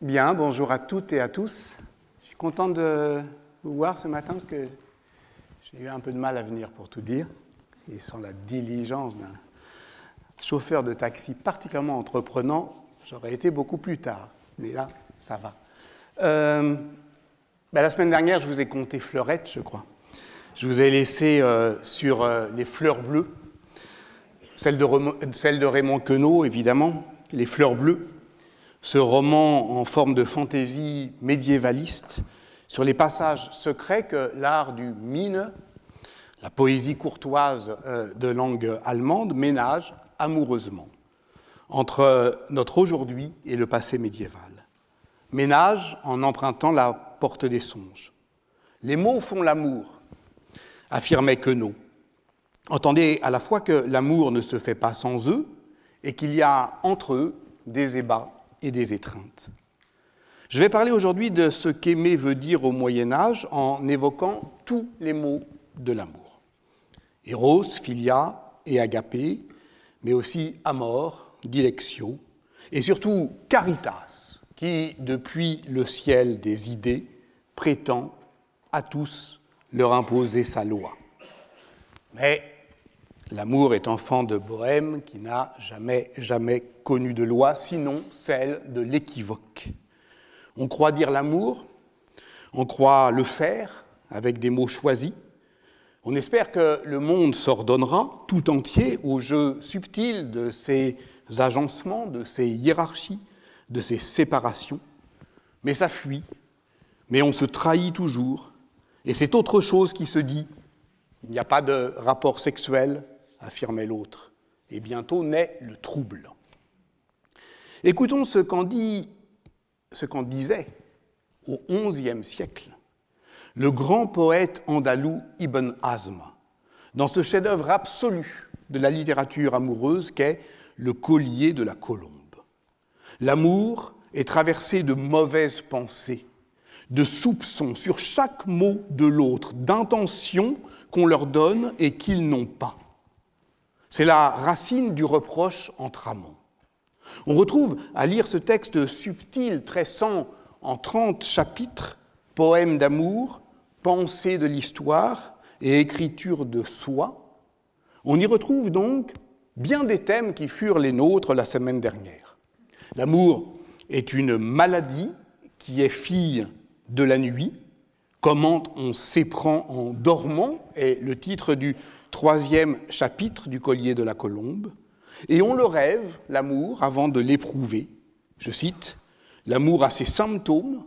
Bien, bonjour à toutes et à tous. Je suis content de vous voir ce matin parce que j'ai eu un peu de mal à venir pour tout dire. Et sans la diligence d'un chauffeur de taxi particulièrement entreprenant, j'aurais été beaucoup plus tard. Mais là, ça va. La semaine dernière, je vous ai conté Fleurette, je crois. Je vous ai laissé sur les fleurs bleues, celle de Raymond Queneau, évidemment, les fleurs bleues. Ce roman en forme de fantaisie médiévaliste sur les passages secrets que l'art du Mine, la poésie courtoise de langue allemande, ménage amoureusement entre notre aujourd'hui et le passé médiéval. Ménage en empruntant la porte des songes. Les mots font l'amour, affirmait Queneau. Entendez à la fois que l'amour ne se fait pas sans eux et qu'il y a entre eux des ébats et des étreintes. Je vais parler aujourd'hui de ce qu'aimer veut dire au Moyen-Âge en évoquant tous les mots de l'amour. Eros, philia et agapé, mais aussi amor, dilectio, et surtout caritas, qui, depuis le ciel des idées, prétend à tous leur imposer sa loi. Mais l'amour est enfant de bohème qui n'a jamais connu de loi, sinon celle de l'équivoque. On croit dire l'amour, on croit le faire avec des mots choisis. On espère que le monde s'ordonnera tout entier au jeu subtil de ces agencements, de ces hiérarchies, de ces séparations. Mais ça fuit, mais on se trahit toujours, et c'est autre chose qui se dit. Il n'y a pas de rapport sexuel, affirmait l'autre, et bientôt naît le trouble. Écoutons ce qu'en disait au XIe siècle le grand poète andalou Ibn Hazm, dans ce chef-d'œuvre absolu de la littérature amoureuse qu'est Le collier de la colombe. L'amour est traversé de mauvaises pensées, de soupçons sur chaque mot de l'autre, d'intentions qu'on leur donne et qu'ils n'ont pas. C'est la racine du reproche entre amants. On retrouve à lire ce texte subtil, tressant en 30 chapitres, poèmes d'amour, pensée de l'histoire et écriture de soi. On y retrouve donc bien des thèmes qui furent les nôtres la semaine dernière. L'amour est une maladie qui est fille de la nuit. Comment on s'éprend en dormant est le titre du 3e chapitre du collier de la colombe. Et on le rêve, l'amour, avant de l'éprouver. Je cite, « L'amour a ses symptômes,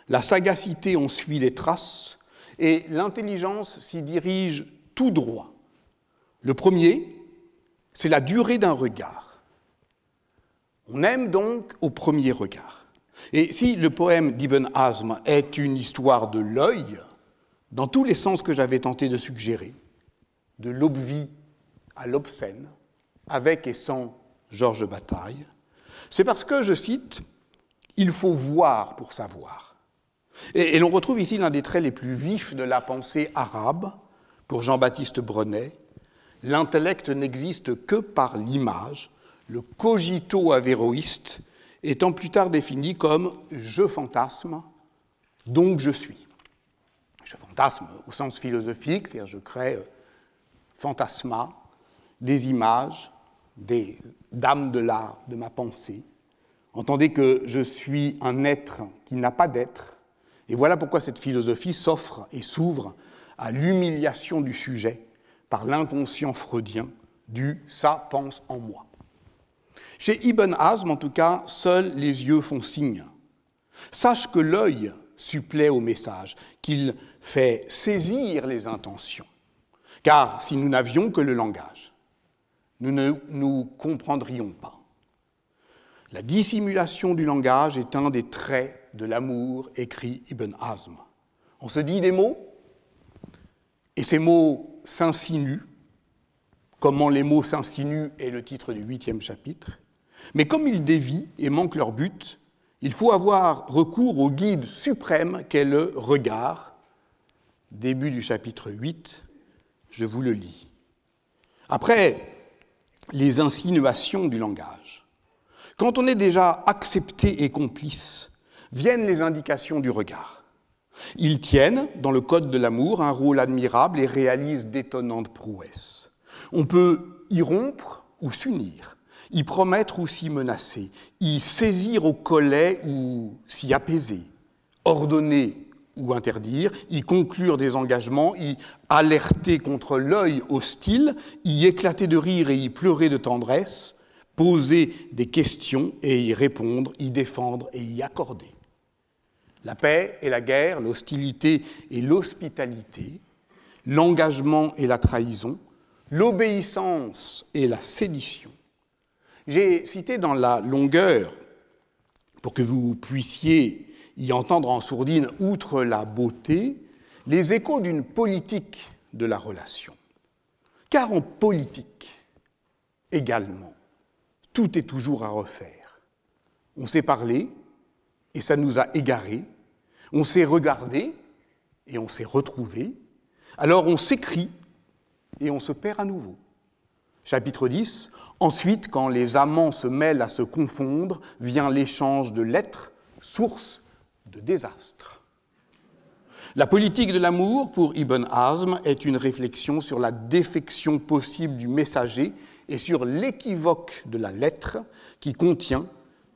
la sagacité en suit les traces, et l'intelligence s'y dirige tout droit. Le premier, c'est la durée d'un regard. On aime donc au premier regard. Et si le poème d'Ibn Hazm est une histoire de l'œil, dans tous les sens que j'avais tenté de suggérer, de l'obvi à l'obscène, avec et sans Georges Bataille, c'est parce que, je cite, « il faut voir pour savoir ». Et l'on retrouve ici l'un des traits les plus vifs de la pensée arabe, pour Jean-Baptiste Brenet. L'intellect n'existe que par l'image, le cogito avéroïste, étant plus tard défini comme « je fantasme, donc je suis ». Je fantasme au sens philosophique, c'est-à-dire je crée fantasma, des images, des dames de l'art, de ma pensée. Entendez que je suis un être qui n'a pas d'être, et voilà pourquoi cette philosophie s'offre et s'ouvre à l'humiliation du sujet par l'inconscient freudien du « ça pense en moi ». Chez Ibn Hazm, en tout cas, seuls les yeux font signe. Sache que l'œil supplée au message, qu'il fait saisir les intentions. Car si nous n'avions que le langage, nous ne nous comprendrions pas. La dissimulation du langage est un des traits de l'amour, écrit Ibn Hazm. On se dit des mots, et ces mots s'insinuent. Comment les mots s'insinuent est le titre du 8e chapitre. Mais comme ils dévient et manquent leur but, il faut avoir recours au guide suprême qu'est le regard. Début du chapitre 8, je vous le lis. Après les insinuations du langage, quand on est déjà accepté et complice viennent les indications du regard. Ils tiennent, dans le code de l'amour, un rôle admirable et réalisent d'étonnantes prouesses. On peut y rompre ou s'unir, y promettre ou s'y menacer, y saisir au collet ou s'y apaiser, ordonner ou interdire, y conclure des engagements, y alerter contre l'œil hostile, y éclater de rire et y pleurer de tendresse, poser des questions et y répondre, y défendre et y accorder. La paix et la guerre, l'hostilité et l'hospitalité, l'engagement et la trahison, l'obéissance et la sédition. J'ai cité dans la longueur, pour que vous puissiez y entendre en sourdine, outre la beauté, les échos d'une politique de la relation. Car en politique, également, tout est toujours à refaire. On s'est parlé, et ça nous a égarés. On s'est regardé, et on s'est retrouvés. Alors on s'écrit, et on se perd à nouveau. Chapitre 10. Ensuite, quand les amants se mêlent à se confondre, vient l'échange de lettres, source de désastre. La politique de l'amour, pour Ibn Hazm, est une réflexion sur la défection possible du messager et sur l'équivoque de la lettre qui contient,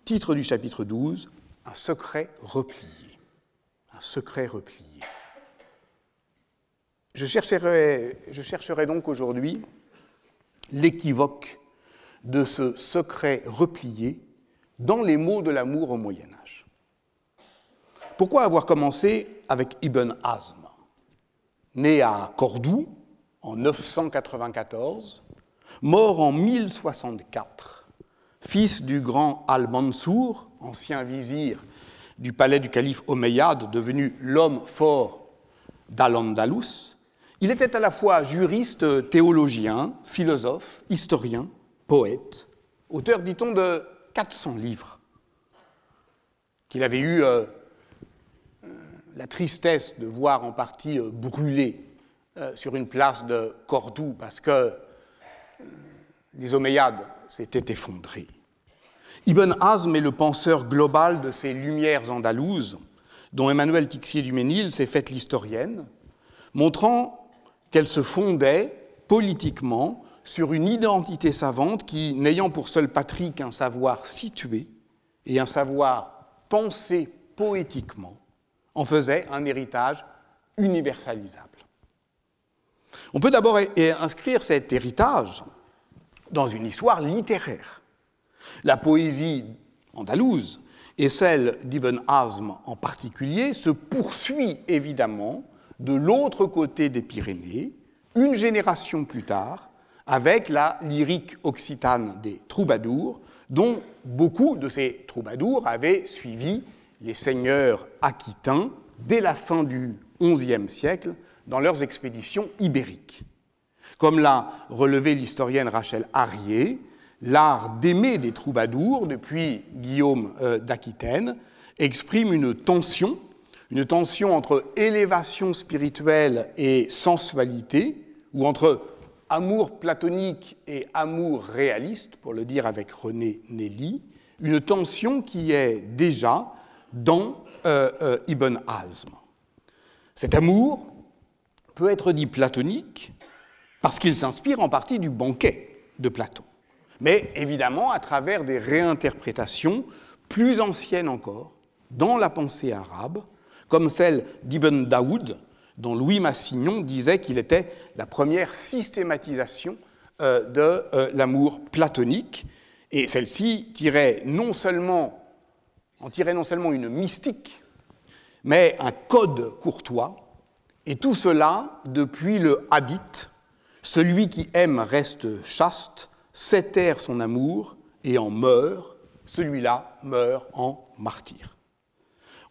titre du chapitre 12, un secret replié. Un secret replié. Je chercherai donc aujourd'hui l'équivoque de ce secret replié dans les mots de l'amour au Moyen-Âge. Pourquoi avoir commencé avec Ibn Hazm, né à Cordoue en 994, mort en 1064, fils du grand Al-Mansour, ancien vizir du palais du calife Omeyyade, devenu l'homme fort d'Al-Andalus. Il était à la fois juriste, théologien, philosophe, historien, poète, auteur, dit-on, de 400 livres, qu'il avait eu la tristesse de voir en partie brûler sur une place de Cordoue parce que les Omeyyades s'étaient effondrés. Ibn Hazm est le penseur global de ces lumières andalouses, dont Emmanuel Tixier-Duménil s'est faite l'historienne, montrant qu'elle se fondait politiquement sur une identité savante qui, n'ayant pour seule patrie qu'un savoir situé et un savoir pensé poétiquement, en faisait un héritage universalisable. On peut d'abord inscrire cet héritage dans une histoire littéraire. La poésie andalouse, et celle d'Ibn Hazm en particulier, se poursuit évidemment de l'autre côté des Pyrénées, une génération plus tard, avec la lyrique occitane des troubadours, dont beaucoup de ces troubadours avaient suivi les seigneurs aquitains dès la fin du XIe siècle dans leurs expéditions ibériques. Comme l'a relevé l'historienne Rachel Harrier, l'art d'aimer des troubadours, depuis Guillaume d'Aquitaine, exprime une tension entre élévation spirituelle et sensualité, ou entre amour platonique et amour réaliste, pour le dire avec René Nelly, une tension qui est déjà dans Ibn Hazm. Cet amour peut être dit platonique parce qu'il s'inspire en partie du banquet de Platon, mais évidemment à travers des réinterprétations plus anciennes encore dans la pensée arabe, comme celle d'Ibn Daoud, dont Louis Massignon disait qu'il était la première systématisation de l'amour platonique, et celle-ci en tirait non seulement une mystique, mais un code courtois, et tout cela depuis le hadith, celui qui aime reste chaste, sait taire son amour et en meurt, celui-là meurt en martyr.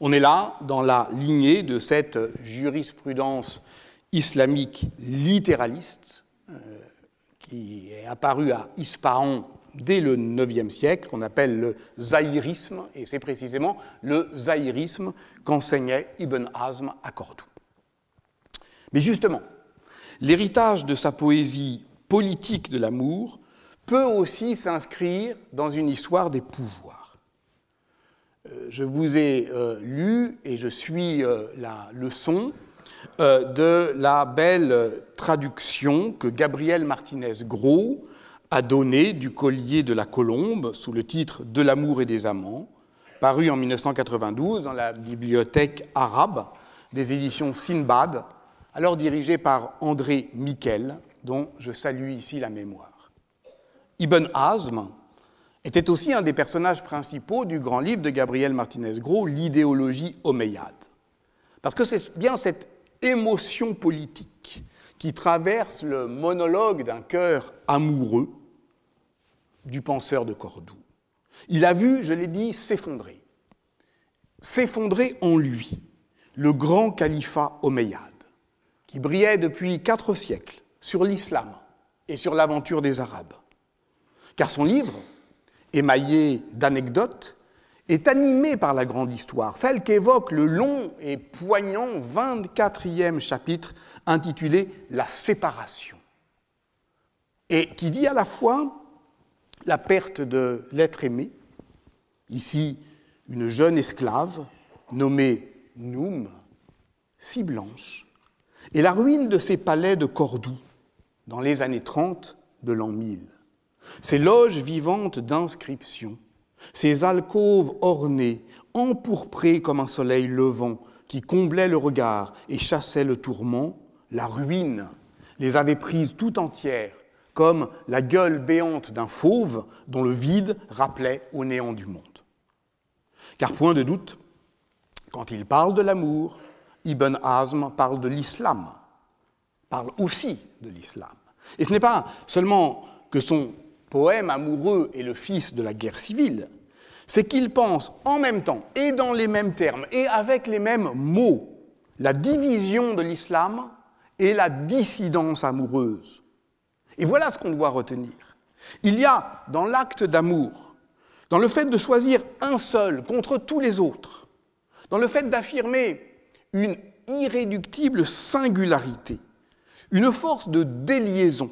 On est là dans la lignée de cette jurisprudence islamique littéraliste qui est apparue à Ispahan dès le IXe siècle, qu'on appelle le zahirisme, et c'est précisément le zahirisme qu'enseignait Ibn Hazm à Cordoue. Mais justement, l'héritage de sa poésie politique de l'amour peut aussi s'inscrire dans une histoire des pouvoirs. je vous ai lu et je suis la leçon de la belle traduction que Gabriel Martinez-Gros a donnée du Collier de la Colombe sous le titre « De l'amour et des amants », paru en 1992 dans la bibliothèque arabe des éditions Sinbad, alors dirigée par André Miquel, dont je salue ici la mémoire. Ibn Hazm était aussi un des personnages principaux du grand livre de Gabriel Martinez-Gros, L'idéologie omeyyade. Parce que c'est bien cette émotion politique qui traverse le monologue d'un cœur amoureux du penseur de Cordoue. Il a vu, je l'ai dit, s'effondrer en lui le grand califat omeyyade, qui brillait depuis 4 siècles sur l'islam et sur l'aventure des Arabes. Car son livre, émaillé d'anecdotes, est animé par la grande histoire, celle qu'évoque le long et poignant 24e chapitre intitulé « La séparation », et qui dit à la fois la perte de l'être aimé, ici une jeune esclave nommée Noum, si blanche, et la ruine de ses palais de Cordoue dans les années 30 de l'an 1000. Ces loges vivantes d'inscriptions, ces alcôves ornées, empourprées comme un soleil levant, qui comblaient le regard et chassaient le tourment, la ruine les avait prises tout entières, comme la gueule béante d'un fauve dont le vide rappelait au néant du monde. Car point de doute, quand il parle de l'amour, Ibn Hazm parle de l'islam, parle aussi de l'islam. Et ce n'est pas seulement que son poème amoureux est le fils de la guerre civile, c'est qu'il pense en même temps, et dans les mêmes termes, et avec les mêmes mots, la division de l'islam et la dissidence amoureuse. Et voilà ce qu'on doit retenir. Il y a dans l'acte d'amour, dans le fait de choisir un seul contre tous les autres, dans le fait d'affirmer une irréductible singularité, une force de déliaison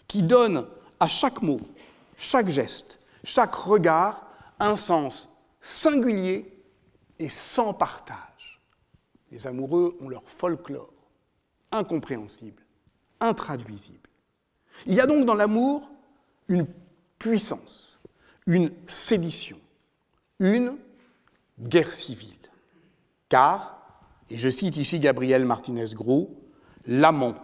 qui donne à chaque mot, chaque geste, chaque regard un sens singulier et sans partage. Les amoureux ont leur folklore, incompréhensible, intraduisible. Il y a donc dans l'amour une puissance, une sédition, une guerre civile. Car, et je cite ici Gabriel Martinez-Gros, l'amant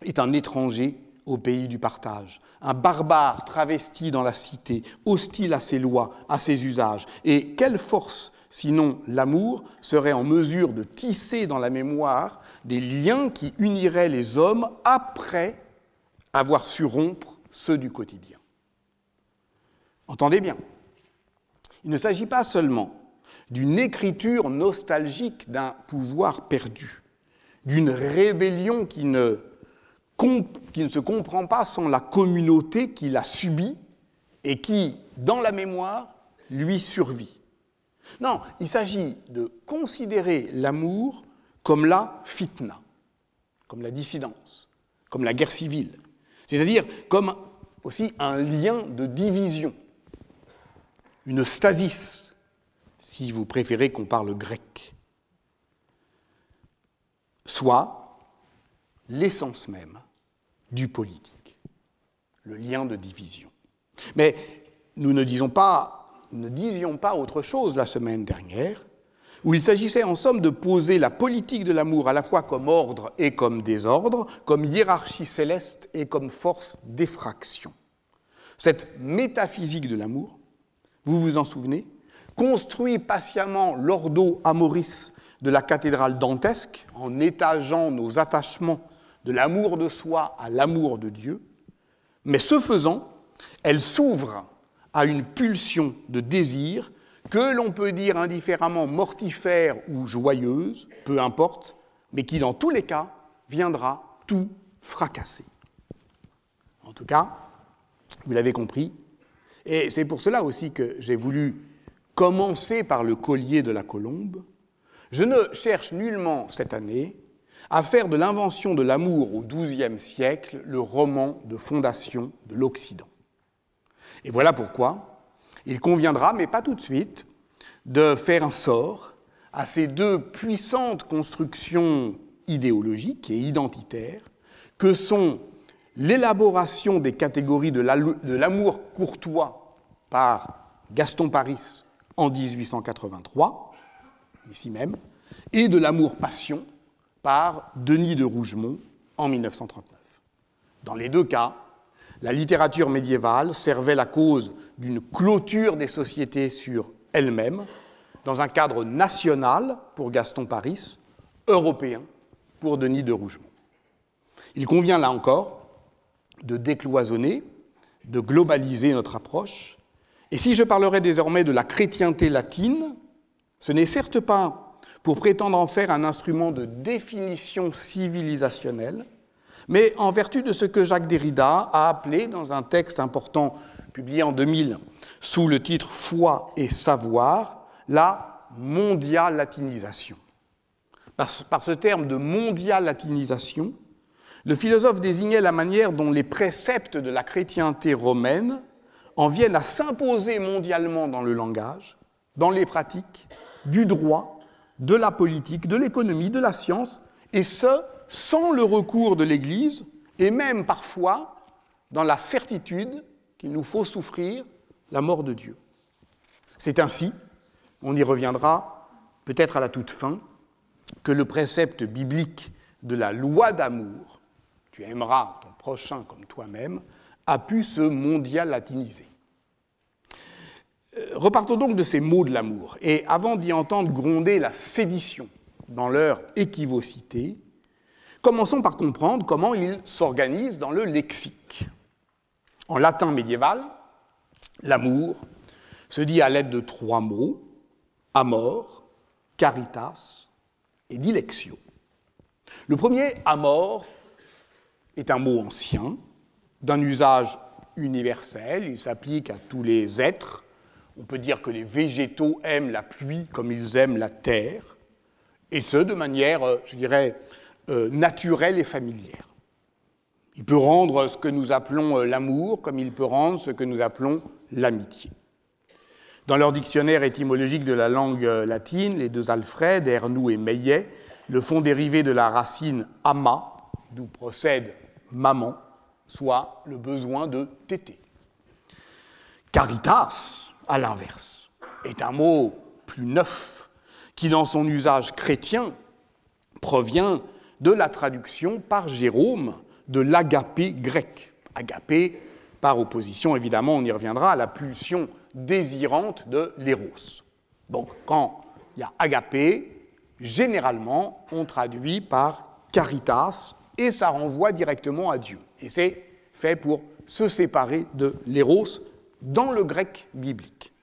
est un étranger au pays du partage, un barbare travesti dans la cité, hostile à ses lois, à ses usages. Et quelle force, sinon l'amour, serait en mesure de tisser dans la mémoire des liens qui uniraient les hommes après avoir su rompre ceux du quotidien. Entendez bien, il ne s'agit pas seulement d'une écriture nostalgique d'un pouvoir perdu, d'une rébellion qui ne se comprend pas sans la communauté qui l'a subie et qui, dans la mémoire, lui survit. Non, il s'agit de considérer l'amour comme la fitna, comme la dissidence, comme la guerre civile, c'est-à-dire comme aussi un lien de division, une stasis, si vous préférez qu'on parle grec, soit l'essence même du politique, le lien de division. Mais nous ne disions pas autre chose la semaine dernière, où il s'agissait en somme de poser la politique de l'amour à la fois comme ordre et comme désordre, comme hiérarchie céleste et comme force d'effraction. Cette métaphysique de l'amour, vous vous en souvenez, construit patiemment l'ordo amoris de la cathédrale dantesque, en étageant nos attachements de l'amour de soi à l'amour de Dieu, mais ce faisant, elle s'ouvre à une pulsion de désir que l'on peut dire indifféremment mortifère ou joyeuse, peu importe, mais qui dans tous les cas viendra tout fracasser. En tout cas, vous l'avez compris, et c'est pour cela aussi que j'ai voulu commencer par le collier de la Colombe. Je ne cherche nullement cette année à faire de l'invention de l'amour au XIIe siècle le roman de fondation de l'Occident. Et voilà pourquoi il conviendra, mais pas tout de suite, de faire un sort à ces deux puissantes constructions idéologiques et identitaires que sont l'élaboration des catégories de l'amour courtois par Gaston Paris en 1883, ici même, et de l'amour-passion par Denis de Rougemont en 1939. Dans les deux cas, la littérature médiévale servait la cause d'une clôture des sociétés sur elles-mêmes, dans un cadre national pour Gaston Paris, européen pour Denis de Rougemont. Il convient là encore de décloisonner, de globaliser notre approche, et si je parlerai désormais de la chrétienté latine, ce n'est certes pas pour prétendre en faire un instrument de définition civilisationnelle, mais en vertu de ce que Jacques Derrida a appelé, dans un texte important publié en 2000 sous le titre « Foi et savoir », la mondial-latinisation. Par ce terme de mondial-latinisation, le philosophe désignait la manière dont les préceptes de la chrétienté romaine en viennent à s'imposer mondialement dans le langage, dans les pratiques, du droit, de la politique, de l'économie, de la science, et ce, sans le recours de l'Église, et même parfois dans la certitude qu'il nous faut souffrir la mort de Dieu. C'est ainsi, on y reviendra peut-être à la toute fin, que le précepte biblique de la loi d'amour, tu aimeras ton prochain comme toi-même, a pu se mondial-latiniser. Repartons donc de ces mots de l'amour, et avant d'y entendre gronder la sédition dans leur équivocité, commençons par comprendre comment ils s'organisent dans le lexique. En latin médiéval, l'amour se dit à l'aide de trois mots, amor, caritas et dilectio. Le premier, amor, est un mot ancien, d'un usage universel, il s'applique à tous les êtres. On peut dire que les végétaux aiment la pluie comme ils aiment la terre, et ce, de manière, je dirais, naturelle et familière. Il peut rendre ce que nous appelons l'amour, comme il peut rendre ce que nous appelons l'amitié. Dans leur dictionnaire étymologique de la langue latine, les deux Alfred, Ernoult et Meillet, le font dériver de la racine ama, d'où procède maman, soit le besoin de téter. Caritas, à l'inverse, est un mot plus neuf qui, dans son usage chrétien, provient de la traduction par Jérôme de l'agapé grec. Agapé, par opposition, évidemment, on y reviendra, à la pulsion désirante de l'éros. Donc, quand il y a agapé, généralement, on traduit par caritas, et ça renvoie directement à Dieu. Et c'est fait pour se séparer de l'éros dans le grec biblique.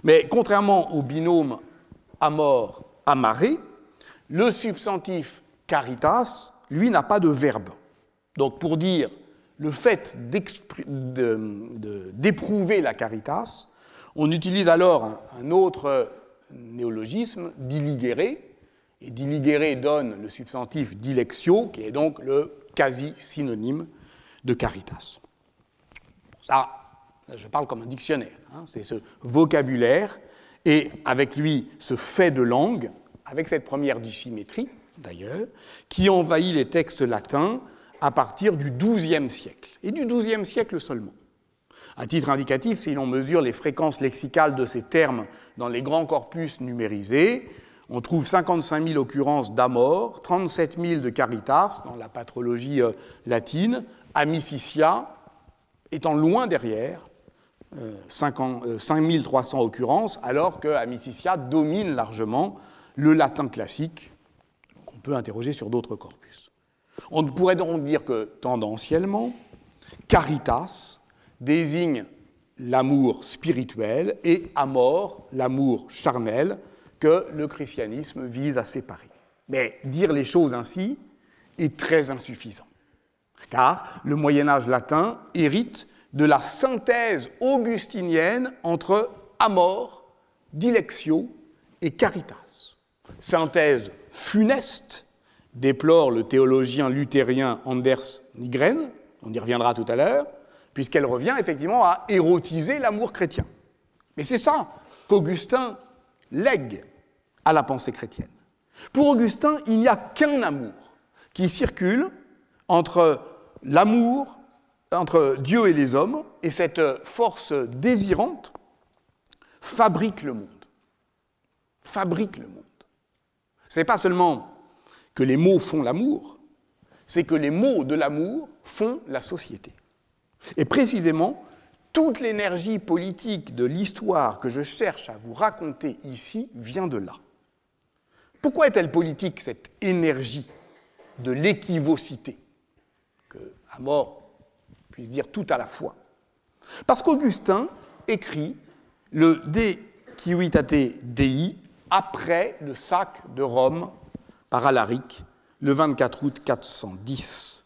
Mais contrairement au binôme amor-amaré, le substantif caritas, lui, n'a pas de verbe. Donc, pour dire le fait d'éprouver la caritas, on utilise alors un autre néologisme, diligere, et diligere donne le substantif dilectio, qui est donc le quasi-synonyme de caritas. Ça, je parle comme un dictionnaire, hein, c'est ce vocabulaire, et avec lui, ce fait de langue, avec cette première dissymétrie, d'ailleurs, qui envahit les textes latins à partir du XIIe siècle, et du XIIe siècle seulement. À titre indicatif, si l'on mesure les fréquences lexicales de ces termes dans les grands corpus numérisés, on trouve 55 000 occurrences d'amor, 37 000 de caritas dans la patrologie latine, amicitia étant loin derrière, 5 300 occurrences, alors que amicitia domine largement le latin classique, qu'on peut interroger sur d'autres corpus. On pourrait donc dire que, tendanciellement, caritas désigne l'amour spirituel et amor, l'amour charnel, que le christianisme vise à séparer. Mais dire les choses ainsi est très insuffisant, car le Moyen-Âge latin hérite de la synthèse augustinienne entre amor, dilectio et caritas. Synthèse funeste, déplore le théologien luthérien Anders Nygren, on y reviendra tout à l'heure, puisqu'elle revient effectivement à érotiser l'amour chrétien. Mais c'est ça qu'Augustin lègue à la pensée chrétienne. Pour Augustin, il n'y a qu'un amour qui circule entre l'amour, entre Dieu et les hommes, et cette force désirante fabrique le monde. Fabrique le monde. Ce n'est pas seulement que les mots font l'amour, c'est que les mots de l'amour font la société. Et précisément, toute l'énergie politique de l'histoire que je cherche à vous raconter ici vient de là. Pourquoi est-elle politique, cette énergie de l'équivocité, que Amor puisse dire tout à la fois? Parce qu'Augustin écrit le De Civitate Dei après le sac de Rome par Alaric, le 24 août 410.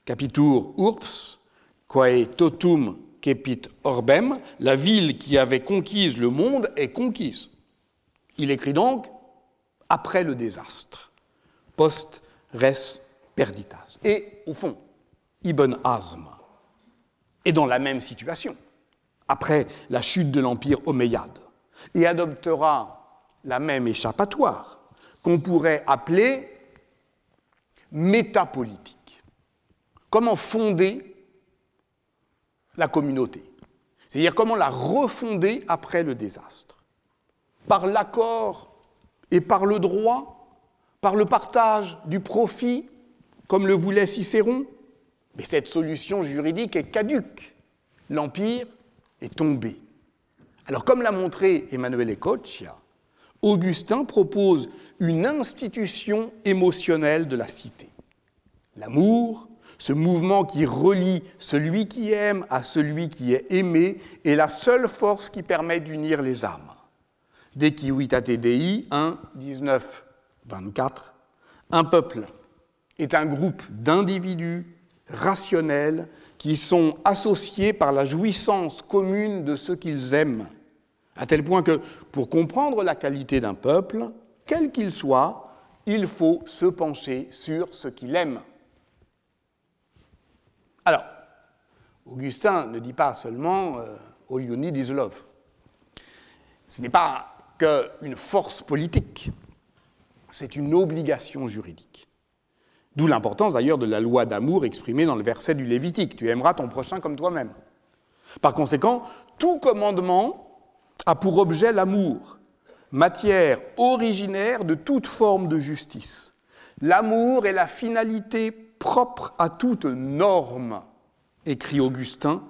Capitur urbs, quae totum cepit orbem, la ville qui avait conquise le monde est conquise. Il écrit donc après le désastre, post res perditas. Et au fond, Ibn Hazm est dans la même situation, après la chute de l'empire omeyyade, et adoptera la même échappatoire qu'on pourrait appeler métapolitique. Comment fonder la communauté? C'est-à-dire comment la refonder après le désastre? Par l'accord et par le droit, par le partage du profit, comme le voulait Cicéron? Mais cette solution juridique est caduque. L'Empire est tombé. Alors, comme l'a montré Emanuele Coccia, Augustin propose une institution émotionnelle de la cité. L'amour, ce mouvement qui relie celui qui aime à celui qui est aimé, est la seule force qui permet d'unir les âmes. De Civitate Dei 1, 19, 24. Un peuple est un groupe d'individus rationnels qui sont associés par la jouissance commune de ce qu'ils aiment, à tel point que, pour comprendre la qualité d'un peuple, quel qu'il soit, il faut se pencher sur ce qu'il aime. Alors, Augustin ne dit pas seulement « all you need is love ». Ce n'est pas qu'une force politique, c'est une obligation juridique. D'où l'importance d'ailleurs de la loi d'amour exprimée dans le verset du Lévitique « Tu aimeras ton prochain comme toi-même ». Par conséquent, tout commandement a pour objet l'amour, matière originaire de toute forme de justice. L'amour est la finalité propre à toute norme, écrit Augustin,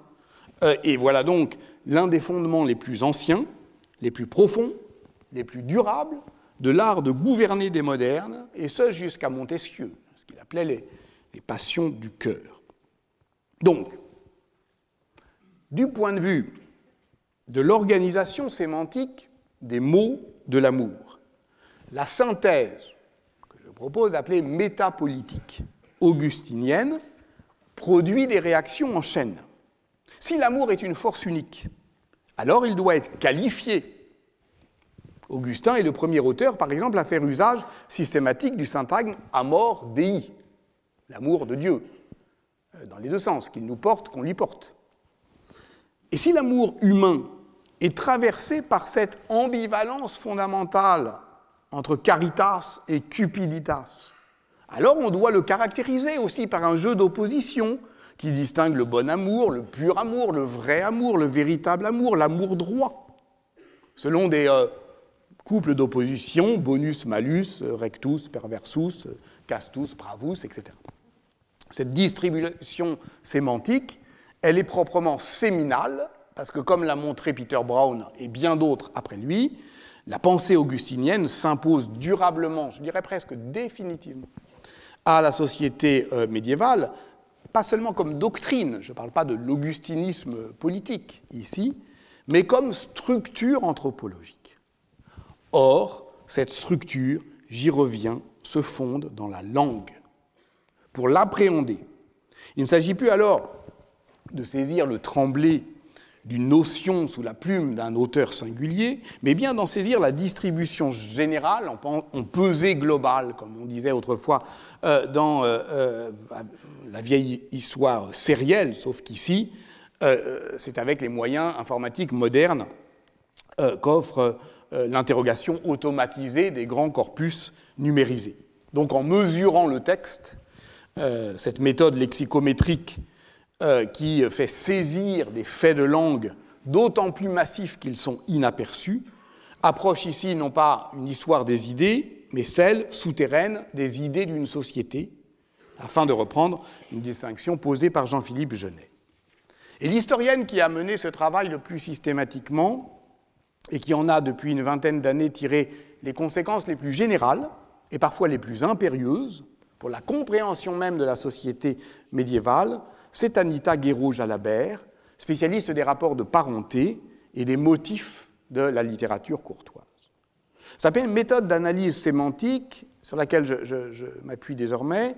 et voilà donc l'un des fondements les plus anciens, les plus profonds, les plus durables de l'art de gouverner des modernes, et ce jusqu'à Montesquieu, ce qu'il appelait les passions du cœur. Donc, du point de vue de l'organisation sémantique des mots de l'amour, la synthèse que je propose d'appeler métapolitique augustinienne produit des réactions en chaîne. Si l'amour est une force unique, alors il doit être qualifié. Augustin est le premier auteur, par exemple, à faire usage systématique du syntagme amor Dei, l'amour de Dieu, dans les deux sens, qu'il nous porte, qu'on lui porte. Et si l'amour humain est traversé par cette ambivalence fondamentale entre caritas et cupiditas, alors on doit le caractériser aussi par un jeu d'opposition qui distingue le bon amour, le pur amour, le vrai amour, le véritable amour, l'amour droit, selon des couples d'opposition, bonus, malus, rectus, perversus, castus, bravus, etc. Cette distribution sémantique, elle est proprement séminale, parce que comme l'a montré Peter Brown et bien d'autres après lui, la pensée augustinienne s'impose durablement, je dirais presque définitivement, à la société médiévale, pas seulement comme doctrine, je ne parle pas de l'augustinisme politique ici, mais comme structure anthropologique. Or, cette structure, j'y reviens, se fonde dans la langue. Pour l'appréhender, il ne s'agit plus alors de saisir le tremblé d'une notion sous la plume d'un auteur singulier, mais bien d'en saisir la distribution générale, en pesée globale, comme on disait autrefois dans la vieille histoire sérielle, sauf qu'ici, c'est avec les moyens informatiques modernes qu'offre l'interrogation automatisée des grands corpus numérisés. Donc en mesurant le texte, cette méthode lexicométrique qui fait saisir des faits de langue d'autant plus massifs qu'ils sont inaperçus, approche ici non pas une histoire des idées, mais celle souterraine des idées d'une société, afin de reprendre une distinction posée par Jean-Philippe Genet. Et l'historienne qui a mené ce travail le plus systématiquement, et qui en a depuis une vingtaine d'années tiré les conséquences les plus générales, et parfois les plus impérieuses, pour la compréhension même de la société médiévale, c'est Anita Guéraud-Jalabert, spécialiste des rapports de parenté et des motifs de la littérature courtoise. Ça s'appelle une méthode d'analyse sémantique sur laquelle je m'appuie désormais,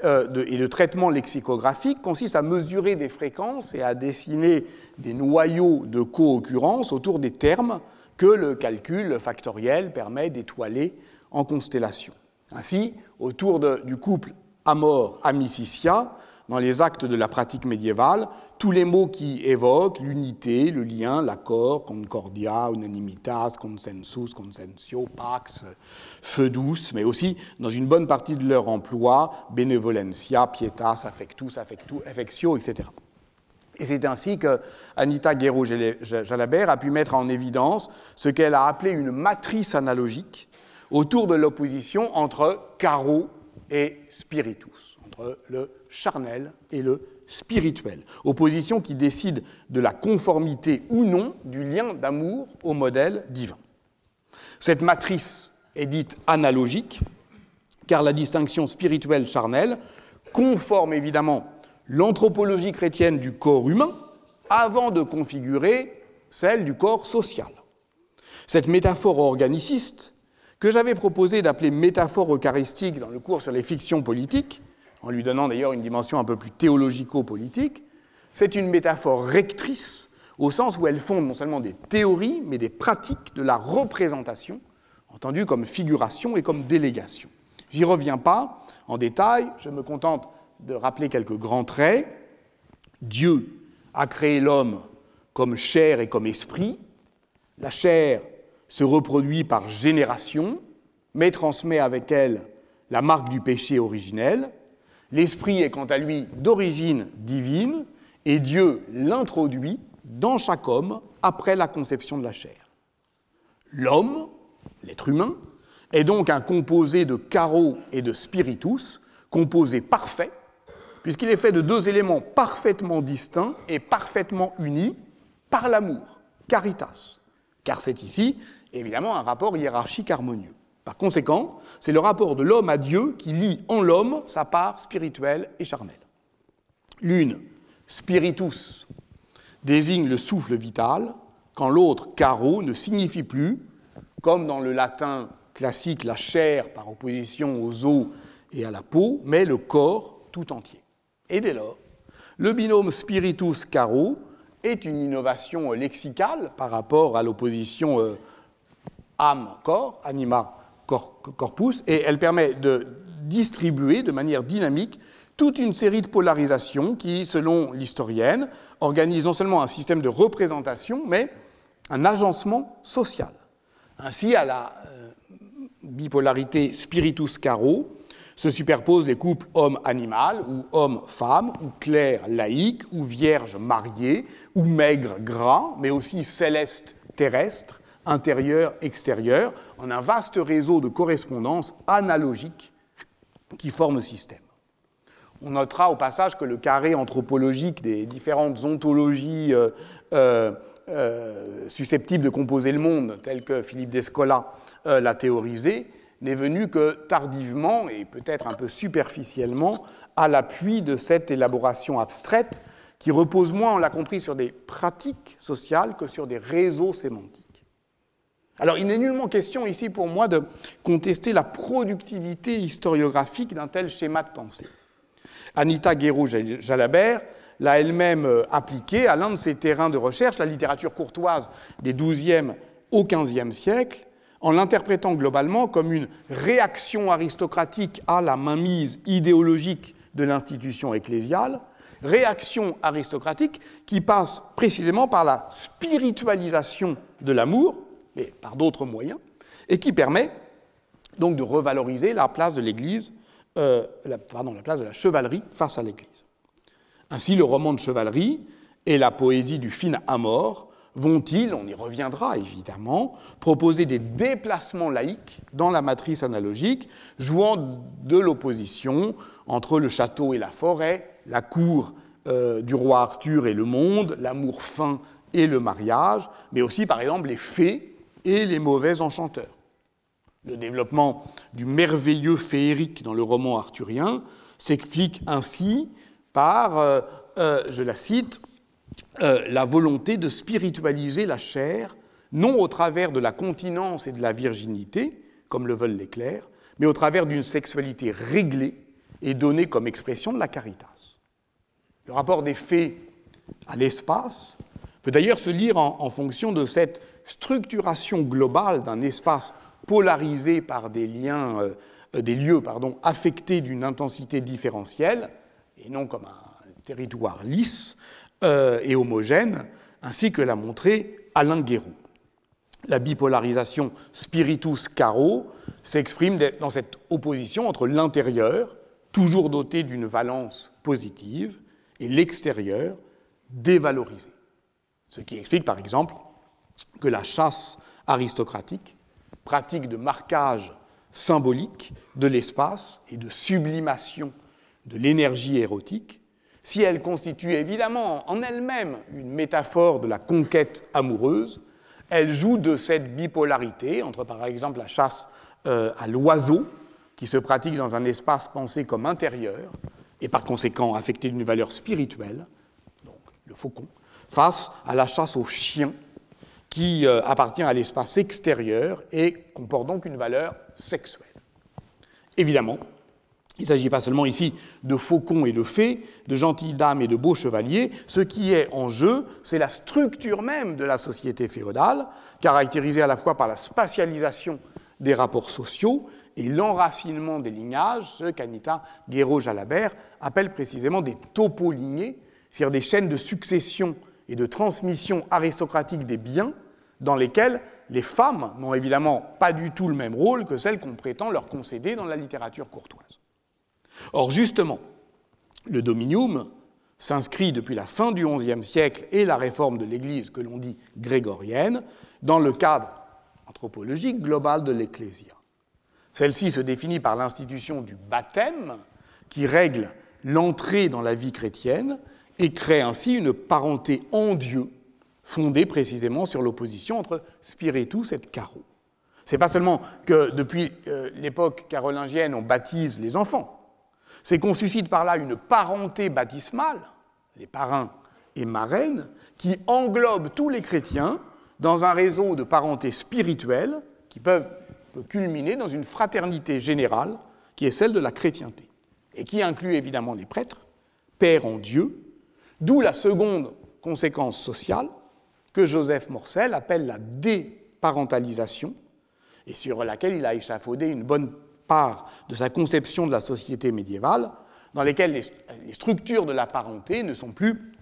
et de traitement lexicographique consiste à mesurer des fréquences et à dessiner des noyaux de co-occurrence autour des termes que le calcul factoriel permet d'étoiler en constellation. Ainsi, autour du couple Amor-Amicitia, dans les actes de la pratique médiévale, tous les mots qui évoquent l'unité, le lien, l'accord, concordia, unanimitas, consensus, consensio, pax, feudus, mais aussi, dans une bonne partie de leur emploi, benevolentia, pietas, affectus, affectio, etc. Et c'est ainsi que Anita Guéraud-Jalabert a pu mettre en évidence ce qu'elle a appelé une matrice analogique autour de l'opposition entre caro et spiritus, entre le charnel et le spirituel, opposition qui décide de la conformité ou non du lien d'amour au modèle divin. Cette matrice est dite analogique, car la distinction spirituelle-charnelle conforme évidemment l'anthropologie chrétienne du corps humain avant de configurer celle du corps social. Cette métaphore organiciste, que j'avais proposé d'appeler métaphore eucharistique dans le cours sur les fictions politiques, en lui donnant d'ailleurs une dimension un peu plus théologico-politique, c'est une métaphore rectrice, au sens où elle fonde non seulement des théories, mais des pratiques de la représentation, entendues comme figuration et comme délégation. J'y reviens pas en détail, je me contente de rappeler quelques grands traits. Dieu a créé l'homme comme chair et comme esprit. La chair se reproduit par génération, mais transmet avec elle la marque du péché originel. L'esprit est quant à lui d'origine divine, et Dieu l'introduit dans chaque homme après la conception de la chair. L'homme, l'être humain, est donc un composé de caro et de spiritus, composé parfait, puisqu'il est fait de deux éléments parfaitement distincts et parfaitement unis par l'amour, caritas, car c'est ici, évidemment, un rapport hiérarchique harmonieux. Par conséquent, c'est le rapport de l'homme à Dieu qui lie en l'homme sa part spirituelle et charnelle. L'une, spiritus, désigne le souffle vital, quand l'autre, caro, ne signifie plus, comme dans le latin classique, la chair par opposition aux os et à la peau, mais le corps tout entier. Et dès lors, le binôme spiritus-caro est une innovation lexicale par rapport à l'opposition âme-corps, anima-corpus, et elle permet de distribuer de manière dynamique toute une série de polarisations qui, selon l'historienne, organisent non seulement un système de représentation, mais un agencement social. Ainsi, à la bipolarité spiritus-caro se superposent les couples homme-animal, ou homme-femme, ou clerc-laïque, ou vierge-mariée, ou maigre-gras, mais aussi céleste-terrestre, intérieur-extérieur, en un vaste réseau de correspondances analogiques qui forment le système. On notera au passage que le carré anthropologique des différentes ontologies susceptibles de composer le monde, tel que Philippe Descola l'a théorisé, n'est venu que tardivement et peut-être un peu superficiellement à l'appui de cette élaboration abstraite qui repose moins, on l'a compris, sur des pratiques sociales que sur des réseaux sémantiques. Alors, il n'est nullement question ici pour moi de contester la productivité historiographique d'un tel schéma de pensée. Anita Guéraud-Jalabert l'a elle-même appliqué à l'un de ses terrains de recherche, la littérature courtoise des XIIe au XVe siècle, en l'interprétant globalement comme une réaction aristocratique à la mainmise idéologique de l'institution ecclésiale, réaction aristocratique qui passe précisément par la spiritualisation de l'amour, mais par d'autres moyens, et qui permet donc de revaloriser la place de l'Église, la place de la chevalerie face à l'Église. Ainsi, le roman de chevalerie et la poésie du fin amour vont-ils, on y reviendra évidemment, proposer des déplacements laïques dans la matrice analogique, jouant de l'opposition entre le château et la forêt, la cour du roi Arthur et le monde, l'amour fin et le mariage, mais aussi par exemple les fées et les mauvais enchanteurs. Le développement du merveilleux féerique dans le roman arthurien s'explique ainsi par, je la cite, la volonté de spiritualiser la chair, non au travers de la continence et de la virginité, comme le veulent les clercs, mais au travers d'une sexualité réglée et donnée comme expression de la caritas. Le rapport des fées à l'espace peut d'ailleurs se lire en fonction de cette structuration globale d'un espace polarisé par des liens, des lieux affectés d'une intensité différentielle, et non comme un territoire lisse et homogène, ainsi que l'a montré Alain Guéroult. La bipolarisation spiritus-caro s'exprime dans cette opposition entre l'intérieur, toujours doté d'une valence positive, et l'extérieur, dévalorisé. Ce qui explique par exemple que la chasse aristocratique, pratique de marquage symbolique de l'espace et de sublimation de l'énergie érotique, si elle constitue évidemment en elle-même une métaphore de la conquête amoureuse, elle joue de cette bipolarité entre par exemple la chasse à l'oiseau, qui se pratique dans un espace pensé comme intérieur, et par conséquent affecté d'une valeur spirituelle, donc le faucon, face à la chasse aux chiens, qui appartient à l'espace extérieur et comporte donc une valeur sexuelle. Évidemment, il ne s'agit pas seulement ici de faucons et de fées, de gentilles dames et de beaux chevaliers. Ce qui est en jeu, c'est la structure même de la société féodale, caractérisée à la fois par la spatialisation des rapports sociaux et l'enracinement des lignages, ce qu'Anita Guéraud-Jalabert appelle précisément des topolignées, c'est-à-dire des chaînes de succession et de transmission aristocratique des biens, dans lesquelles les femmes n'ont évidemment pas du tout le même rôle que celles qu'on prétend leur concéder dans la littérature courtoise. Or, justement, le dominium s'inscrit depuis la fin du XIe siècle et la réforme de l'Église que l'on dit grégorienne dans le cadre anthropologique global de l'Ecclésia. Celle-ci se définit par l'institution du baptême qui règle l'entrée dans la vie chrétienne et crée ainsi une parenté en Dieu fondée précisément sur l'opposition entre spiritus et caro. Ce n'est pas seulement que depuis l'époque carolingienne on baptise les enfants, c'est qu'on suscite par là une parenté baptismale, les parrains et marraines, qui englobe tous les chrétiens dans un réseau de parenté spirituelle qui peut culminer dans une fraternité générale qui est celle de la chrétienté et qui inclut évidemment les prêtres, pères en Dieu, d'où la seconde conséquence sociale que Joseph Morcel appelle la déparentalisation et sur laquelle il a échafaudé une bonne part de sa conception de la société médiévale, dans lesquelles les structures de la parenté ne sont plus,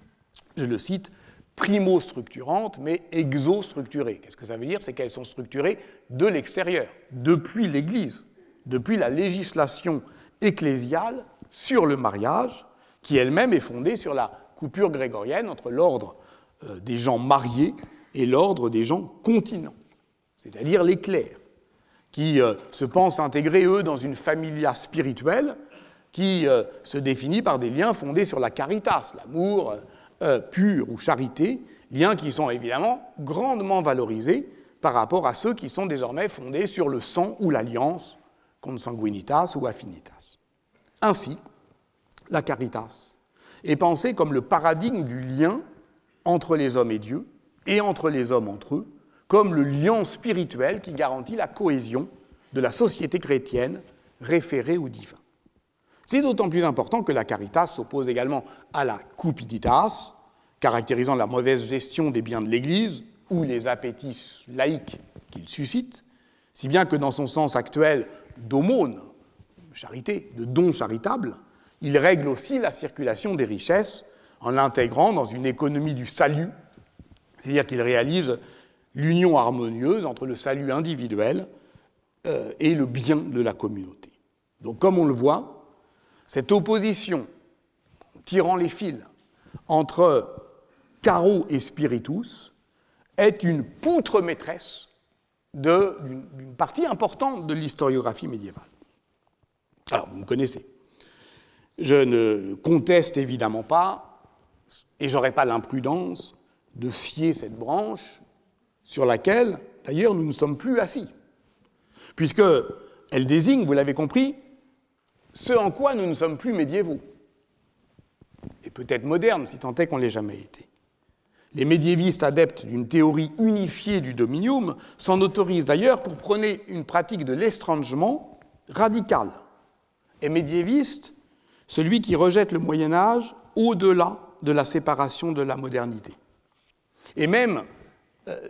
je le cite, primo-structurantes, mais exo-structurées. Qu'est-ce que ça veut dire? C'est qu'elles sont structurées de l'extérieur, depuis l'Église, depuis la législation ecclésiale sur le mariage, qui elle-même est fondée sur la coupure grégorienne entre l'ordre des gens mariés et l'ordre des gens continents, c'est-à-dire les clercs, qui se pensent intégrer, eux, dans une familia spirituelle qui se définit par des liens fondés sur la caritas, l'amour pur ou charité, liens qui sont évidemment grandement valorisés par rapport à ceux qui sont désormais fondés sur le sang ou l'alliance, consanguinitas ou affinitas. Ainsi, la caritas est pensée comme le paradigme du lien entre les hommes et Dieu et entre les hommes entre eux, comme le lien spirituel qui garantit la cohésion de la société chrétienne référée au divin. C'est d'autant plus important que la caritas s'oppose également à la cupiditas, caractérisant la mauvaise gestion des biens de l'Église ou les appétits laïques qu'il suscite, si bien que dans son sens actuel d'aumône, charité, de don charitable, il règle aussi la circulation des richesses en l'intégrant dans une économie du salut, c'est-à-dire qu'il réalise l'union harmonieuse entre le salut individuel et le bien de la communauté. Donc, comme on le voit, cette opposition, tirant les fils, entre Caro et Spiritus, est une poutre maîtresse d'une partie importante de l'historiographie médiévale. Alors, vous me connaissez. Je ne conteste évidemment pas, et je n'aurai pas l'imprudence de scier cette branche sur laquelle, d'ailleurs, nous ne sommes plus assis, puisqu'elle désigne, vous l'avez compris, ce en quoi nous ne sommes plus médiévaux, et peut-être modernes, si tant est qu'on ne l'ait jamais été. Les médiévistes adeptes d'une théorie unifiée du dominium s'en autorisent d'ailleurs pour prôner une pratique de l'estrangement radicale. Et médiéviste, celui qui rejette le Moyen-Âge au-delà de la séparation de la modernité. Et même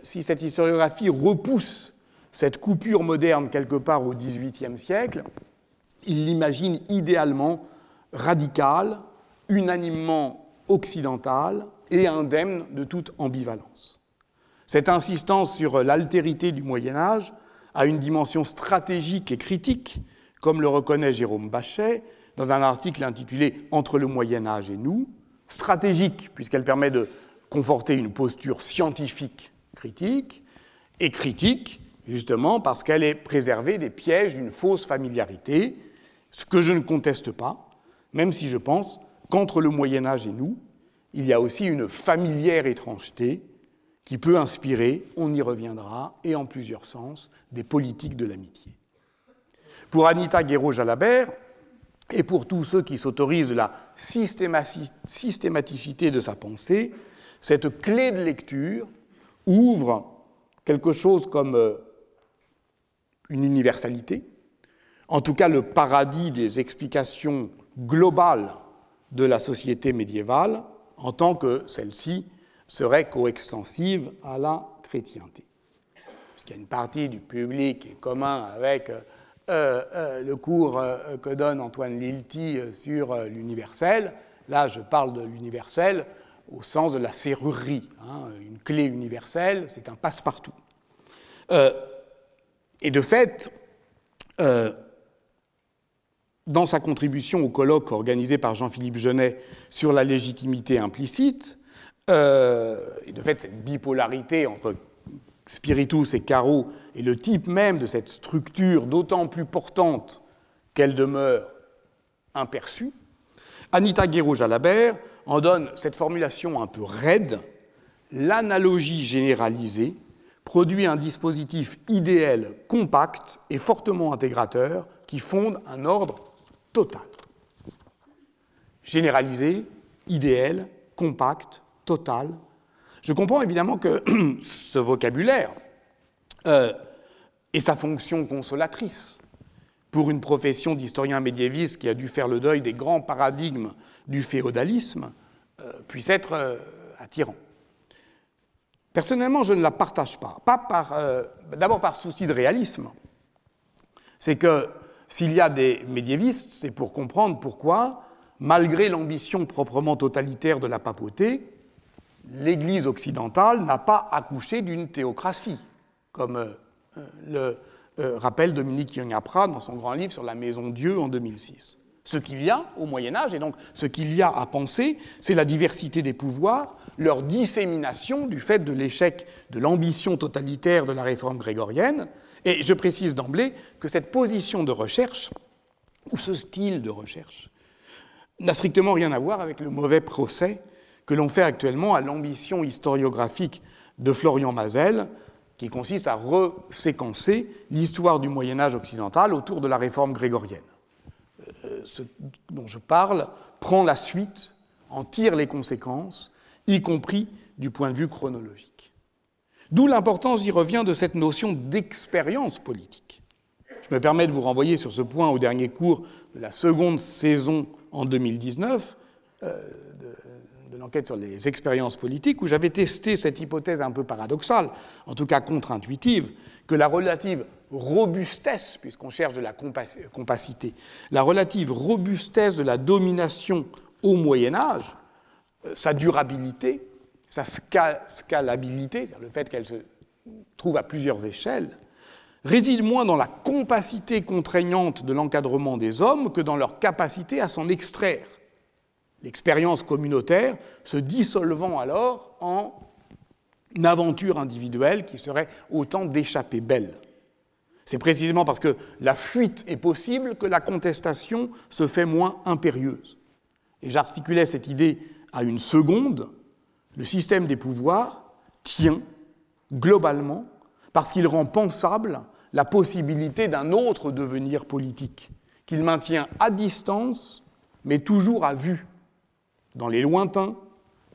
si cette historiographie repousse cette coupure moderne quelque part au XVIIIe siècle, il l'imagine idéalement radicale, unanimement occidentale et indemne de toute ambivalence. Cette insistance sur l'altérité du Moyen-Âge a une dimension stratégique et critique, comme le reconnaît Jérôme Bachet dans un article intitulé « Entre le Moyen-Âge et nous », stratégique puisqu'elle permet de conforter une posture scientifique critique, et critique justement parce qu'elle est préservée des pièges d'une fausse familiarité, ce que je ne conteste pas, même si je pense qu'entre le Moyen-Âge et nous, il y a aussi une familière étrangeté qui peut inspirer, on y reviendra, et en plusieurs sens, des politiques de l'amitié. Pour Anita Guéraud-Jalabert, et pour tous ceux qui s'autorisent de la systématicité de sa pensée, cette clé de lecture ouvre quelque chose comme une universalité, en tout cas le paradis des explications globales de la société médiévale, en tant que celle-ci serait coextensive à la chrétienté. Puisqu'il y a une partie du public qui est commun avec le cours que donne Antoine Lilti sur l'universel. Là, je parle de l'universel au sens de la serrurerie. Une clé universelle, c'est un passe-partout. Et de fait, dans sa contribution au colloque organisé par Jean-Philippe Genet sur la légitimité implicite, et de fait, cette bipolarité entre Spiritus et Caro est le type même de cette structure d'autant plus portante qu'elle demeure imperçue, Anita Guéraud-Jalabert en donne cette formulation un peu raide: l'analogie généralisée produit un dispositif idéal, compact et fortement intégrateur qui fonde un ordre total. Généralisé, idéal, compact, total. Je comprends évidemment que ce vocabulaire et sa fonction consolatrice pour une profession d'historien médiéviste qui a dû faire le deuil des grands paradigmes du féodalisme puisse être attirant. Personnellement, je ne la partage pas. D'abord par souci de réalisme. C'est que s'il y a des médiévistes, c'est pour comprendre pourquoi, malgré l'ambition proprement totalitaire de la papauté, l'Église occidentale n'a pas accouché d'une théocratie, comme le rappelle Dominique Young-Apra dans son grand livre sur la Maison Dieu en 2006. Ce qu'il y a au Moyen-Âge, et donc ce qu'il y a à penser, c'est la diversité des pouvoirs, leur dissémination du fait de l'échec de l'ambition totalitaire de la réforme grégorienne. Et je précise d'emblée que cette position de recherche, ou ce style de recherche, n'a strictement rien à voir avec le mauvais procès que l'on fait actuellement à l'ambition historiographique de Florian Mazel, qui consiste à reséquencer l'histoire du Moyen-Âge occidental autour de la réforme grégorienne. Ce dont je parle prend la suite, en tire les conséquences, y compris du point de vue chronologique. D'où l'importance, j'y reviens, de cette notion d'expérience politique. Je me permets de vous renvoyer sur ce point au dernier cours de la seconde saison en 2019, de l'enquête sur les expériences politiques, où j'avais testé cette hypothèse un peu paradoxale, en tout cas contre-intuitive, que la relative robustesse, puisqu'on cherche de la compacité, la relative robustesse de la domination au Moyen-Âge, sa durabilité, sa scalabilité, c'est-à-dire le fait qu'elle se trouve à plusieurs échelles, réside moins dans la compacité contraignante de l'encadrement des hommes que dans leur capacité à s'en extraire, l'expérience communautaire se dissolvant alors en une aventure individuelle qui serait autant d'échappées belles. C'est précisément parce que la fuite est possible que la contestation se fait moins impérieuse. Et j'articulais cette idée à une seconde, le système des pouvoirs tient globalement parce qu'il rend pensable la possibilité d'un autre devenir politique, qu'il maintient à distance, mais toujours à vue, dans les lointains,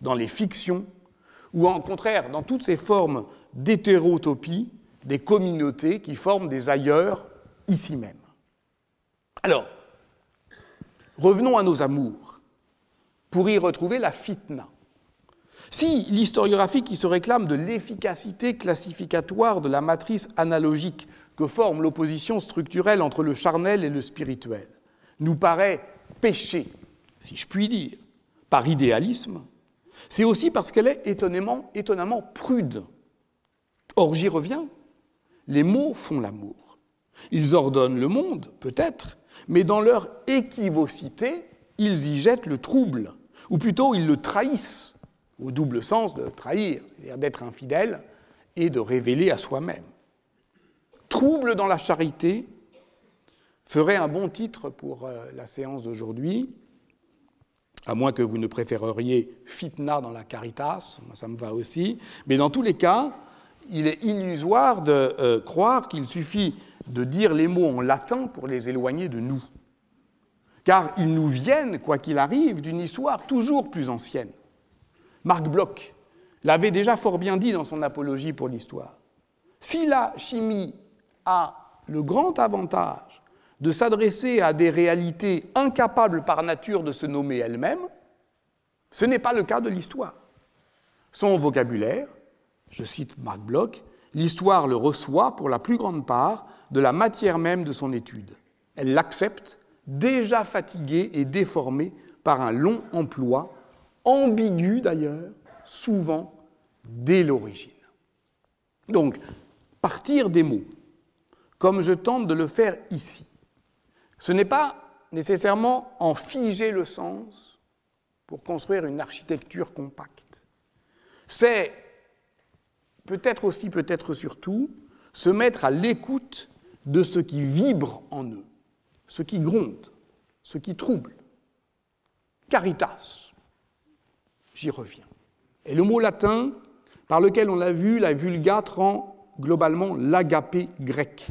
dans les fictions, ou au contraire, dans toutes ces formes d'hétérotopie, des communautés qui forment des ailleurs ici même. Alors, revenons à nos amours, pour y retrouver la fitna. Si l'historiographie qui se réclame de l'efficacité classificatoire de la matrice analogique que forme l'opposition structurelle entre le charnel et le spirituel nous paraît pécher, si je puis dire, par idéalisme, c'est aussi parce qu'elle est étonnamment prude. Or, j'y reviens, les mots font l'amour. Ils ordonnent le monde, peut-être, mais dans leur équivocité, ils y jettent le trouble, ou plutôt ils le trahissent, au double sens de trahir, c'est-à-dire d'être infidèle et de révéler à soi-même. Trouble dans la charité ferait un bon titre pour la séance d'aujourd'hui, à moins que vous ne préféreriez fitna dans la caritas, ça me va aussi, mais dans tous les cas, il est illusoire de croire qu'il suffit de dire les mots en latin pour les éloigner de nous, car ils nous viennent, quoi qu'il arrive, d'une histoire toujours plus ancienne. Marc Bloch l'avait déjà fort bien dit dans son apologie pour l'histoire. Si la chimie a le grand avantage de s'adresser à des réalités incapables par nature de se nommer elles-mêmes, ce n'est pas le cas de l'histoire. Son vocabulaire, je cite Marc Bloch, l'histoire le reçoit pour la plus grande part de la matière même de son étude. Elle l'accepte, déjà fatiguée et déformée par un long emploi, ambigu d'ailleurs, souvent dès l'origine. Donc, partir des mots, comme je tente de le faire ici, ce n'est pas nécessairement en figer le sens pour construire une architecture compacte. C'est peut-être aussi, peut-être surtout, se mettre à l'écoute de ce qui vibre en eux, ce qui gronde, ce qui trouble. Caritas, j'y reviens. Et le mot latin par lequel on l'a vu, la Vulgate rend globalement l'agapé grec,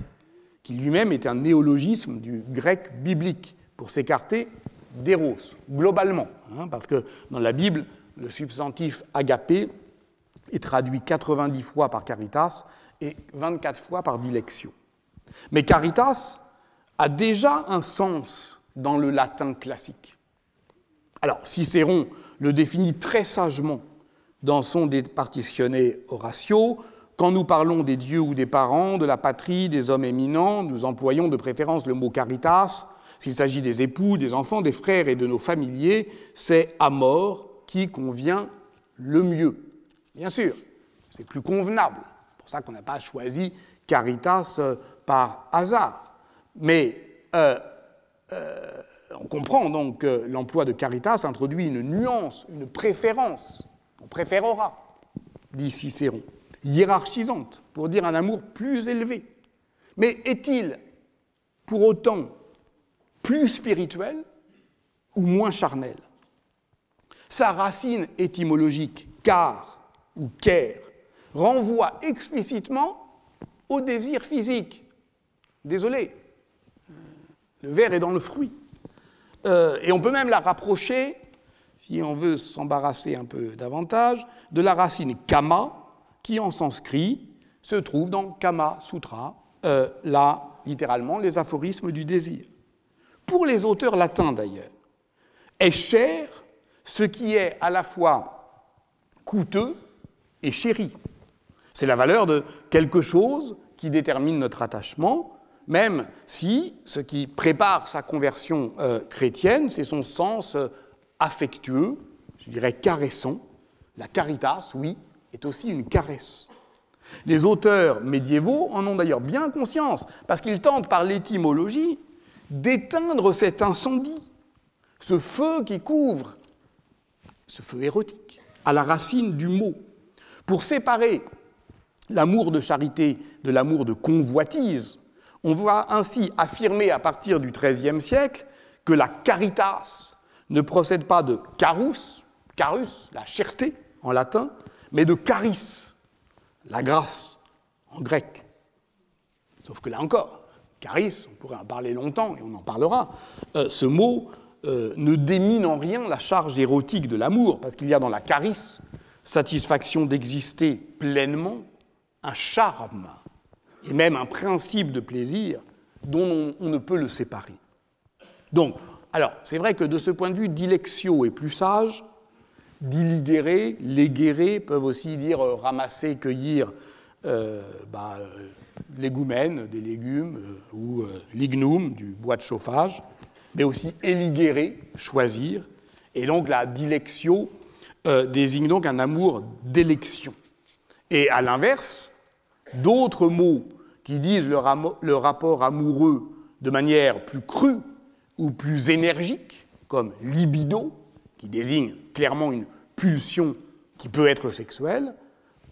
qui lui-même est un néologisme du grec biblique, pour s'écarter d'éros, globalement, parce que dans la Bible, le substantif agapé est traduit 90 fois par caritas et 24 fois par dilection. Mais caritas a déjà un sens dans le latin classique. Alors, Cicéron le définit très sagement dans son De Partitione Horatio. Quand nous parlons des dieux ou des parents, de la patrie, des hommes éminents, nous employons de préférence le mot caritas. S'il s'agit des époux, des enfants, des frères et de nos familiers, c'est amor qui convient le mieux. Bien sûr, c'est plus convenable. C'est pour ça qu'on n'a pas choisi caritas par hasard. Mais on comprend donc que l'emploi de caritas introduit une nuance, une préférence. On préférera, dit Cicéron, hiérarchisante, pour dire un amour plus élevé. Mais est-il pour autant plus spirituel ou moins charnel? Sa racine étymologique car ou care renvoie explicitement au désir physique. Désolé, le ver est dans le fruit. Et on peut même la rapprocher, si on veut s'embarrasser un peu davantage, de la racine kama, qui en sanskrit se trouve dans Kama Sutra, là, littéralement, les aphorismes du désir. Pour les auteurs latins, d'ailleurs, est cher ce qui est à la fois coûteux et chéri. C'est la valeur de quelque chose qui détermine notre attachement, même si ce qui prépare sa conversion chrétienne, c'est son sens affectueux, je dirais caressant. La caritas, oui, est aussi une caresse. Les auteurs médiévaux en ont d'ailleurs bien conscience, parce qu'ils tentent par l'étymologie d'éteindre cet incendie, ce feu qui couvre, ce feu érotique, à la racine du mot, pour séparer l'amour de charité de l'amour de convoitise. On va ainsi affirmer à partir du XIIIe siècle que la caritas ne procède pas de carus, la cherté en latin, mais de charis, la grâce en grec. Sauf que là encore, charis, on pourrait en parler longtemps et on en parlera, ce mot ne démine en rien la charge érotique de l'amour, parce qu'il y a dans la charis satisfaction d'exister pleinement, un charme et même un principe de plaisir dont on ne peut le séparer. Donc, alors, c'est vrai que de ce point de vue, dilectio est plus sage, diligere, légere peuvent aussi dire ramasser, cueillir légumènes, des légumes, ou lignum, du bois de chauffage, mais aussi eligere, choisir, et donc la dilectio désigne donc un amour d'élection. Et à l'inverse, d'autres mots qui disent le rapport amoureux de manière plus crue ou plus énergique, comme libido, qui désigne clairement une pulsion qui peut être sexuelle,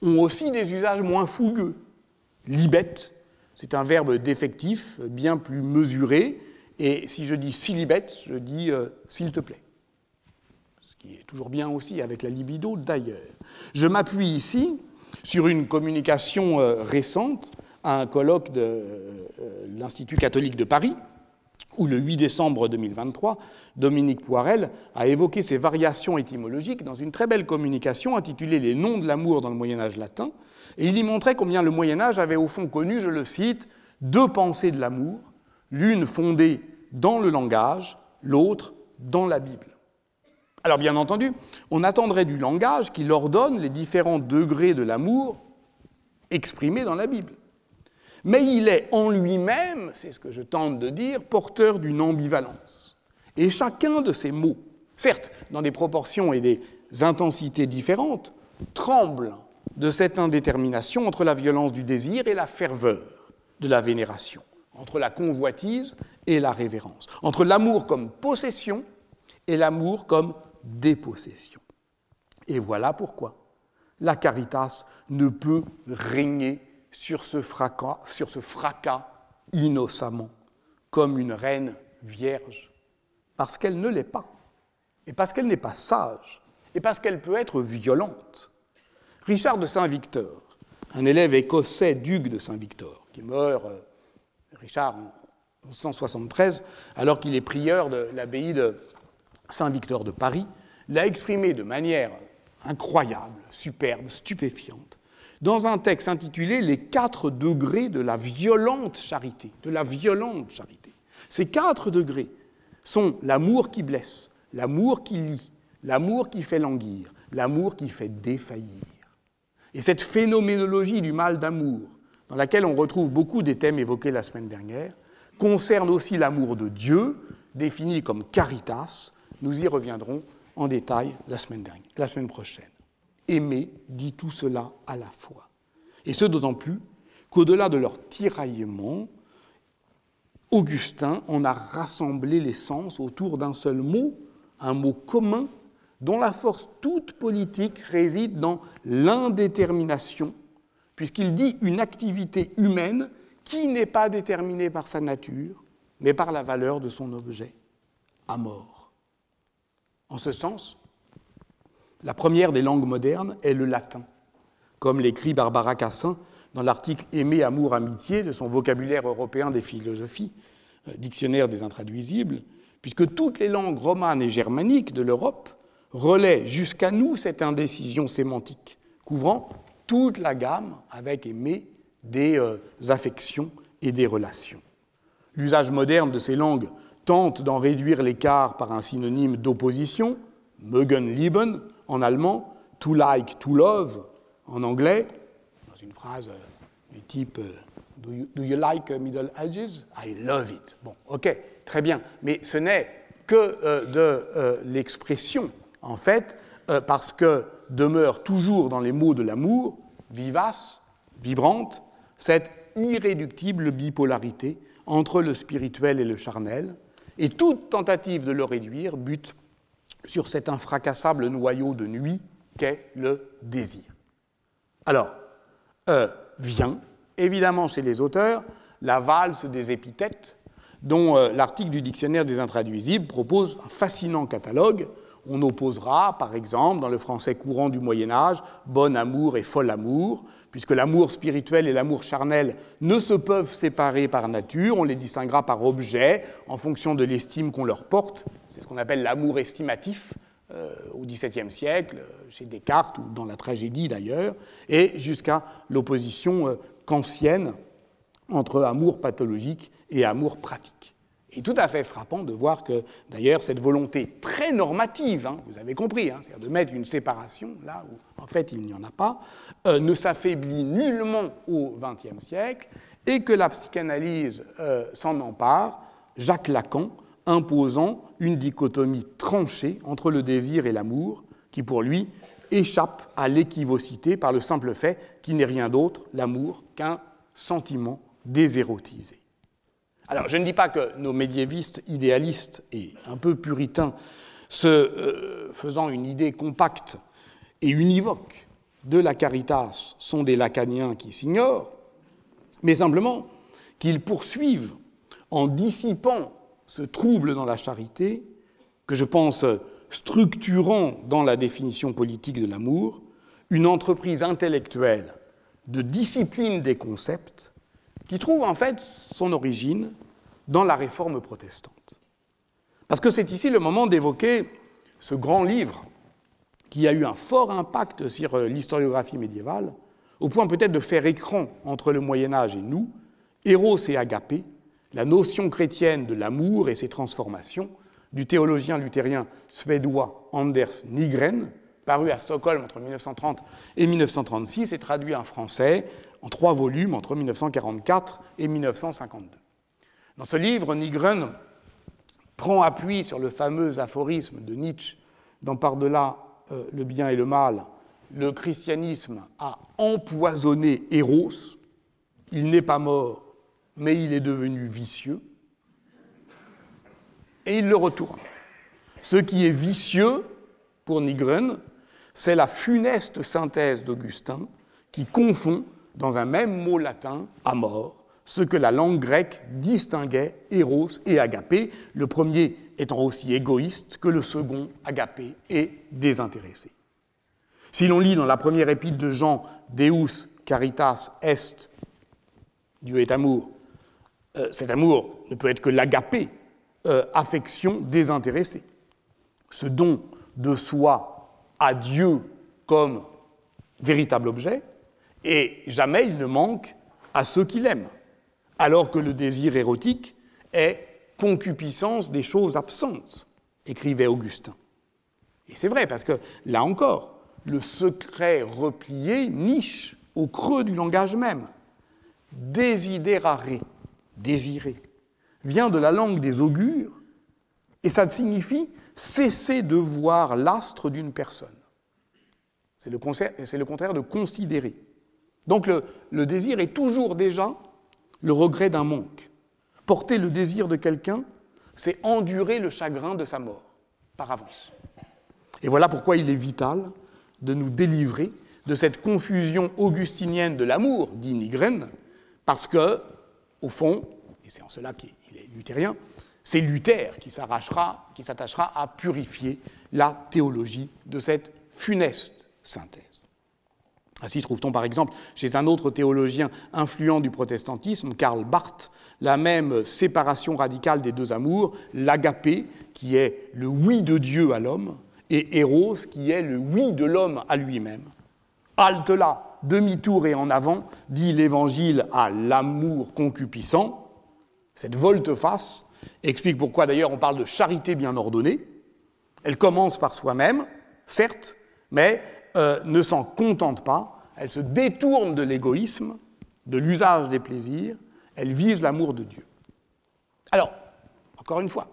ont aussi des usages moins fougueux. Libet, c'est un verbe défectif bien plus mesuré, et si je dis silibet, je dis s'il te plaît. Ce qui est toujours bien aussi avec la libido d'ailleurs. Je m'appuie ici sur une communication récente à un colloque de l'Institut catholique de Paris, où le 8 décembre 2023, Dominique Poirel a évoqué ces variations étymologiques dans une très belle communication intitulée « Les noms de l'amour dans le Moyen-Âge latin », et il y montrait combien le Moyen-Âge avait au fond connu, je le cite, deux pensées de l'amour, l'une fondée dans le langage, l'autre dans la Bible. Alors bien entendu, on attendrait du langage qu'il ordonne les différents degrés de l'amour exprimés dans la Bible. Mais il est en lui-même, c'est ce que je tente de dire, porteur d'une ambivalence. Et chacun de ces mots, certes dans des proportions et des intensités différentes, tremble de cette indétermination entre la violence du désir et la ferveur de la vénération, entre la convoitise et la révérence, entre l'amour comme possession et l'amour comme dépossession. Et voilà pourquoi la caritas ne peut régner sur ce fracas innocemment, comme une reine vierge, parce qu'elle ne l'est pas, et parce qu'elle n'est pas sage, et parce qu'elle peut être violente. Richard de Saint-Victor, un élève écossais d'Hugues de Saint-Victor, qui meurt, Richard, en 1173, alors qu'il est prieur de l'abbaye de Saint-Victor de Paris, l'a exprimé de manière incroyable, superbe, stupéfiante, dans un texte intitulé « Les 4 degrés de la violente charité ». De la violente charité. Ces 4 degrés sont l'amour qui blesse, l'amour qui lie, l'amour qui fait languir, l'amour qui fait défaillir. Et cette phénoménologie du mal d'amour, dans laquelle on retrouve beaucoup des thèmes évoqués la semaine dernière, concerne aussi l'amour de Dieu, défini comme caritas. Nous y reviendrons en détail la semaine prochaine. Aimer dit tout cela à la fois. Et ce d'autant plus qu'au-delà de leur tiraillement, Augustin en a rassemblé les sens autour d'un seul mot, un mot commun, dont la force toute politique réside dans l'indétermination, puisqu'il dit une activité humaine qui n'est pas déterminée par sa nature, mais par la valeur de son objet, amor. En ce sens, la première des langues modernes est le latin, comme l'écrit Barbara Cassin dans l'article « Aimer, amour, amitié » de son vocabulaire européen des philosophies, dictionnaire des intraduisibles, puisque toutes les langues romanes et germaniques de l'Europe relaient jusqu'à nous cette indécision sémantique, couvrant toute la gamme, avec aimer, des affections et des relations. L'usage moderne de ces langues tente d'en réduire l'écart par un synonyme d'opposition, mögen lieben en allemand, to like, to love en anglais, dans une phrase du type do you like Middle Ages? I love it. Bon, ok, très bien, mais ce n'est que de l'expression, en fait, parce que demeure toujours dans les mots de l'amour, vivace, vibrante cette irréductible bipolarité entre le spirituel et le charnel, et toute tentative de le réduire bute sur cet infracassable noyau de nuit qu'est le désir. Alors, vient, évidemment chez les auteurs, la valse des épithètes, dont l'article du Dictionnaire des intraduisibles propose un fascinant catalogue. On opposera, par exemple, dans le français courant du Moyen-Âge, bon amour et fol amour, puisque l'amour spirituel et l'amour charnel ne se peuvent séparer par nature, on les distinguera par objet, en fonction de l'estime qu'on leur porte. C'est ce qu'on appelle l'amour estimatif, au XVIIe siècle, chez Descartes, ou dans la tragédie d'ailleurs, et jusqu'à l'opposition kantienne entre amour pathologique et amour pratique. Et tout à fait frappant de voir que, d'ailleurs, cette volonté très normative, vous avez compris, c'est-à-dire de mettre une séparation là où, en fait, il n'y en a pas, ne s'affaiblit nullement au XXe siècle, et que la psychanalyse s'en empare, Jacques Lacan imposant une dichotomie tranchée entre le désir et l'amour, qui, pour lui, échappe à l'équivocité par le simple fait qu'il n'est rien d'autre, l'amour, qu'un sentiment désérotisé. Alors, je ne dis pas que nos médiévistes idéalistes et un peu puritains, se faisant une idée compacte et univoque de la caritas, sont des lacaniens qui s'ignorent, mais simplement qu'ils poursuivent en dissipant ce trouble dans la charité, que je pense structurant dans la définition politique de l'amour, une entreprise intellectuelle de discipline des concepts qui trouve en fait son origine dans la Réforme protestante. Parce que c'est ici le moment d'évoquer ce grand livre qui a eu un fort impact sur l'historiographie médiévale, au point peut-être de faire écran entre le Moyen-Âge et nous, Eros et Agapé, la notion chrétienne de l'amour et ses transformations, du théologien luthérien suédois Anders Nygren, paru à Stockholm entre 1930 et 1936 et traduit en français en 3 volumes entre 1944 et 1952. Dans ce livre, Nygren prend appui sur le fameux aphorisme de Nietzsche dans Par-delà le bien et le mal, le christianisme a empoisonné Eros, il n'est pas mort, mais il est devenu vicieux, et il le retourne. Ce qui est vicieux, pour Nygren, c'est la funeste synthèse d'Augustin qui confond dans un même mot latin, amor, ce que la langue grecque distinguait Eros et Agapé, le premier étant aussi égoïste que le second, Agapé, est désintéressé. Si l'on lit dans la première épître de Jean, Deus caritas est, Dieu est amour, cet amour ne peut être que l'agapé, affection désintéressée. Ce don de soi à Dieu comme véritable objet, et jamais il ne manque à ceux qui l'aiment, alors que le désir érotique est concupiscence des choses absentes, écrivait Augustin. Et c'est vrai, parce que, là encore, le secret replié niche au creux du langage même. Desiderare, désirer, vient de la langue des augures, et ça signifie cesser de voir l'astre d'une personne. C'est le contraire de considérer. Donc le désir est toujours déjà le regret d'un manque. Porter le désir de quelqu'un, c'est endurer le chagrin de sa mort, par avance. Et voilà pourquoi il est vital de nous délivrer de cette confusion augustinienne de l'amour, dit Nygren, parce que, au fond, et c'est en cela qu'il est luthérien, c'est Luther qui s'attachera à purifier la théologie de cette funeste synthèse. Ainsi trouve-t-on par exemple chez un autre théologien influent du protestantisme, Karl Barth, la même séparation radicale des deux amours, l'agapé, qui est le oui de Dieu à l'homme, et Eros, qui est le oui de l'homme à lui-même. Halte là, demi-tour et en avant, dit l'Évangile à l'amour concupiscent. Cette volte-face explique pourquoi d'ailleurs on parle de charité bien ordonnée. Elle commence par soi-même, certes, mais ne s'en contente pas, elle se détourne de l'égoïsme, de l'usage des plaisirs, elle vise l'amour de Dieu. Alors, encore une fois,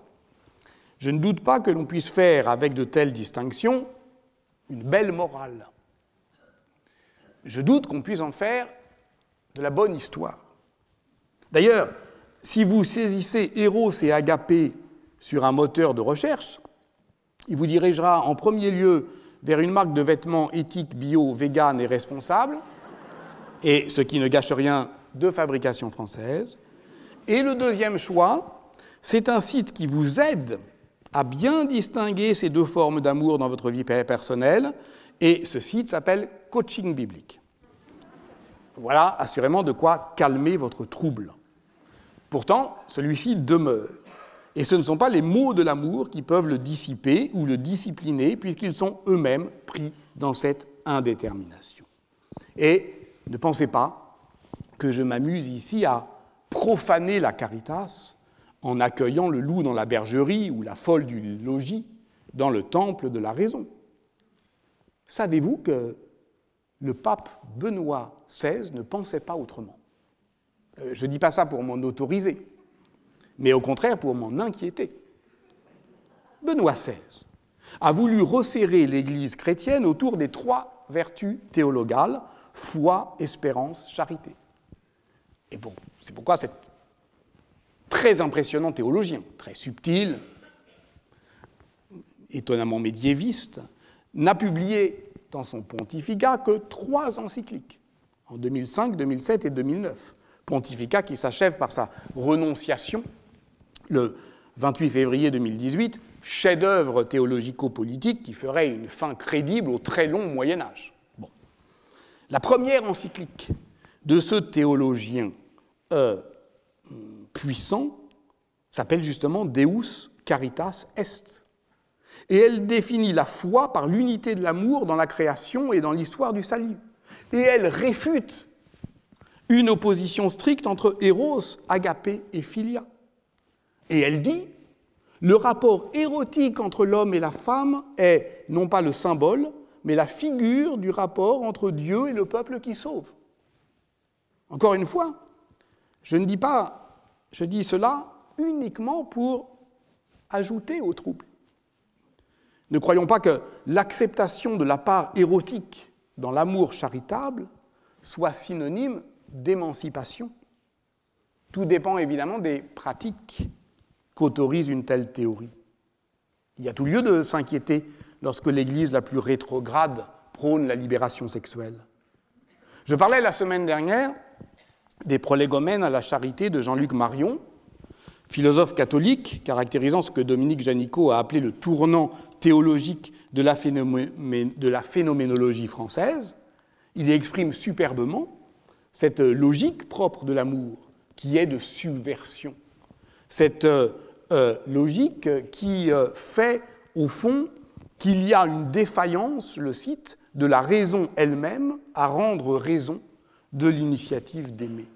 je ne doute pas que l'on puisse faire avec de telles distinctions une belle morale. Je doute qu'on puisse en faire de la bonne histoire. D'ailleurs, si vous saisissez Eros et Agapé sur un moteur de recherche, il vous dirigera en premier lieu vers une marque de vêtements éthiques, bio, vegan et responsable, et ce qui ne gâche rien, de fabrication française. Et le deuxième choix, c'est un site qui vous aide à bien distinguer ces deux formes d'amour dans votre vie personnelle, et ce site s'appelle Coaching biblique. Voilà assurément de quoi calmer votre trouble. Pourtant, celui-ci demeure. Et ce ne sont pas les mots de l'amour qui peuvent le dissiper ou le discipliner, puisqu'ils sont eux-mêmes pris dans cette indétermination. Et ne pensez pas que je m'amuse ici à profaner la caritas en accueillant le loup dans la bergerie ou la folle du logis dans le temple de la raison. Savez-vous que le pape Benoît XVI ne pensait pas autrement? Je ne dis pas ça pour m'en autoriser, mais au contraire pour m'en inquiéter. Benoît XVI a voulu resserrer l'Église chrétienne autour des 3 vertus théologales, foi, espérance, charité. Et bon, c'est pourquoi c'est très impressionnant théologien, très subtil, étonnamment médiéviste, n'a publié dans son pontificat que 3 encycliques, en 2005, 2007 et 2009. Pontificat qui s'achève par sa renonciation le 28 février 2018, chef-d'œuvre théologico-politique qui ferait une fin crédible au très long Moyen-Âge. Bon. La première encyclique de ce théologien puissant s'appelle justement Deus Caritas Est. Et elle définit la foi par l'unité de l'amour dans la création et dans l'histoire du salut. Et elle réfute une opposition stricte entre Eros, Agapé et Philia. Et elle dit, le rapport érotique entre l'homme et la femme est non pas le symbole, mais la figure du rapport entre Dieu et le peuple qui sauve. Encore une fois, je dis cela uniquement pour ajouter au trouble. Ne croyons pas que l'acceptation de la part érotique dans l'amour charitable soit synonyme d'émancipation. Tout dépend évidemment des pratiques qu'autorise une telle théorie. Il y a tout lieu de s'inquiéter lorsque l'Église la plus rétrograde prône la libération sexuelle. Je parlais la semaine dernière des prolégomènes à la charité de Jean-Luc Marion, philosophe catholique caractérisant ce que Dominique Janicot a appelé le tournant théologique de la phénoménologie française. Il y exprime superbement cette logique propre de l'amour qui est de subversion. Cette logique qui fait, au fond, qu'il y a une défaillance, je le cite, de la raison elle-même à rendre raison de l'initiative d'aimer.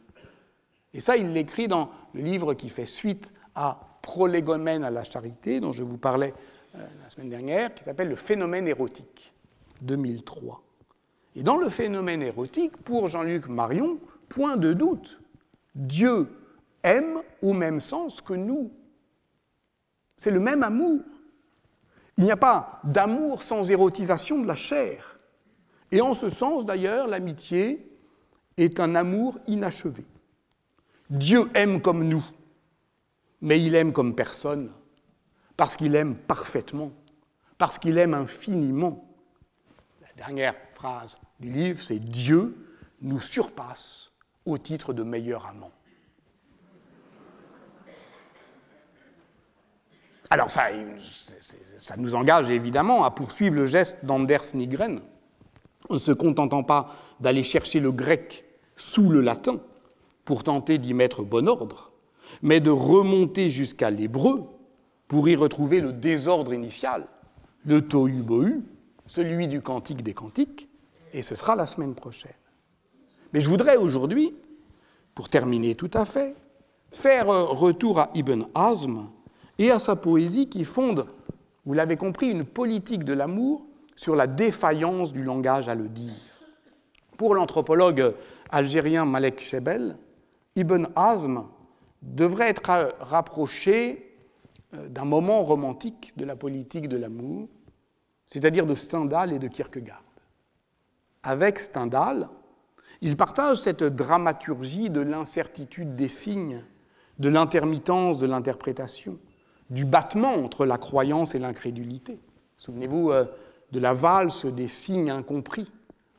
Et ça, il l'écrit dans le livre qui fait suite à Prolégomènes à la charité, dont je vous parlais la semaine dernière, qui s'appelle « Le phénomène érotique », 2003. Et dans le phénomène érotique, pour Jean-Luc Marion, point de doute, Dieu aime au même sens que nous. C'est le même amour. Il n'y a pas d'amour sans érotisation de la chair. Et en ce sens, d'ailleurs, l'amitié est un amour inachevé. Dieu aime comme nous, mais il aime comme personne, parce qu'il aime parfaitement, parce qu'il aime infiniment. La dernière phrase du livre, c'est « Dieu nous surpasse au titre de meilleur amant ». Alors ça nous engage évidemment à poursuivre le geste d'Anders Nygren, en ne se contentant pas d'aller chercher le grec sous le latin pour tenter d'y mettre bon ordre, mais de remonter jusqu'à l'hébreu pour y retrouver le désordre initial, le tohu-bohu, celui du Cantique des Cantiques, et ce sera la semaine prochaine. Mais je voudrais aujourd'hui, pour terminer tout à fait, faire retour à Ibn Hazm et à sa poésie qui fonde, vous l'avez compris, une politique de l'amour sur la défaillance du langage à le dire. Pour l'anthropologue algérien Malek Chebel, Ibn Hazm devrait être rapproché d'un moment romantique de la politique de l'amour, c'est-à-dire de Stendhal et de Kierkegaard. Avec Stendhal, Il partage cette dramaturgie de l'incertitude des signes, de l'intermittence de l'interprétation, du battement entre la croyance et l'incrédulité. Souvenez-vous de la valse des signes incompris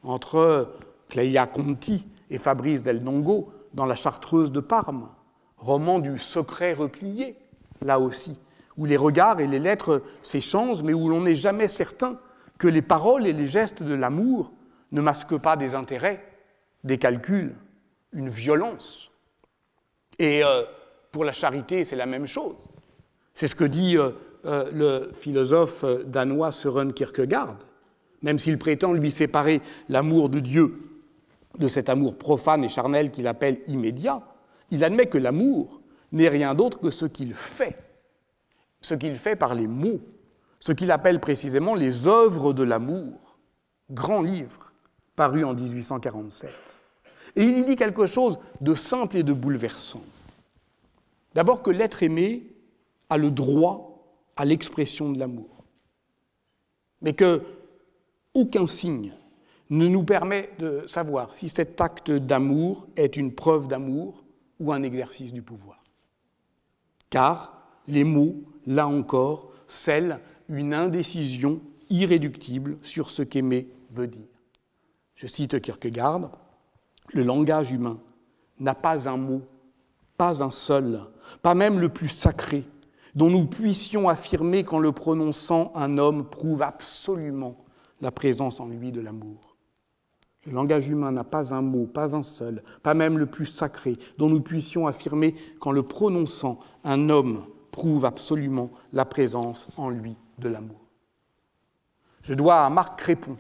entre Clelia Conti et Fabrice Del Dongo dans La Chartreuse de Parme, roman du secret replié, là aussi, où les regards et les lettres s'échangent, mais où l'on n'est jamais certain que les paroles et les gestes de l'amour ne masquent pas des intérêts, des calculs, une violence. Et pour la charité, c'est la même chose. C'est ce que dit le philosophe danois Søren Kierkegaard, même s'il prétend lui séparer l'amour de Dieu de cet amour profane et charnel qu'il appelle immédiat, il admet que l'amour n'est rien d'autre que ce qu'il fait par les mots, ce qu'il appelle précisément les œuvres de l'amour, grand livre paru en 1847. Et il y dit quelque chose de simple et de bouleversant. D'abord que l'être aimé a le droit à l'expression de l'amour, mais que aucun signe ne nous permet de savoir si cet acte d'amour est une preuve d'amour ou un exercice du pouvoir. Car les mots, là encore, scellent une indécision irréductible sur ce qu'aimer veut dire. Je cite Kierkegaard, « Le langage humain n'a pas un mot, pas un seul, pas même le plus sacré, dont nous puissions affirmer qu'en le prononçant, un homme prouve absolument la présence en lui de l'amour. Le langage humain n'a pas un mot, pas un seul, pas même le plus sacré, dont nous puissions affirmer qu'en le prononçant, un homme prouve absolument la présence en lui de l'amour. » Je dois à Marc Crépon,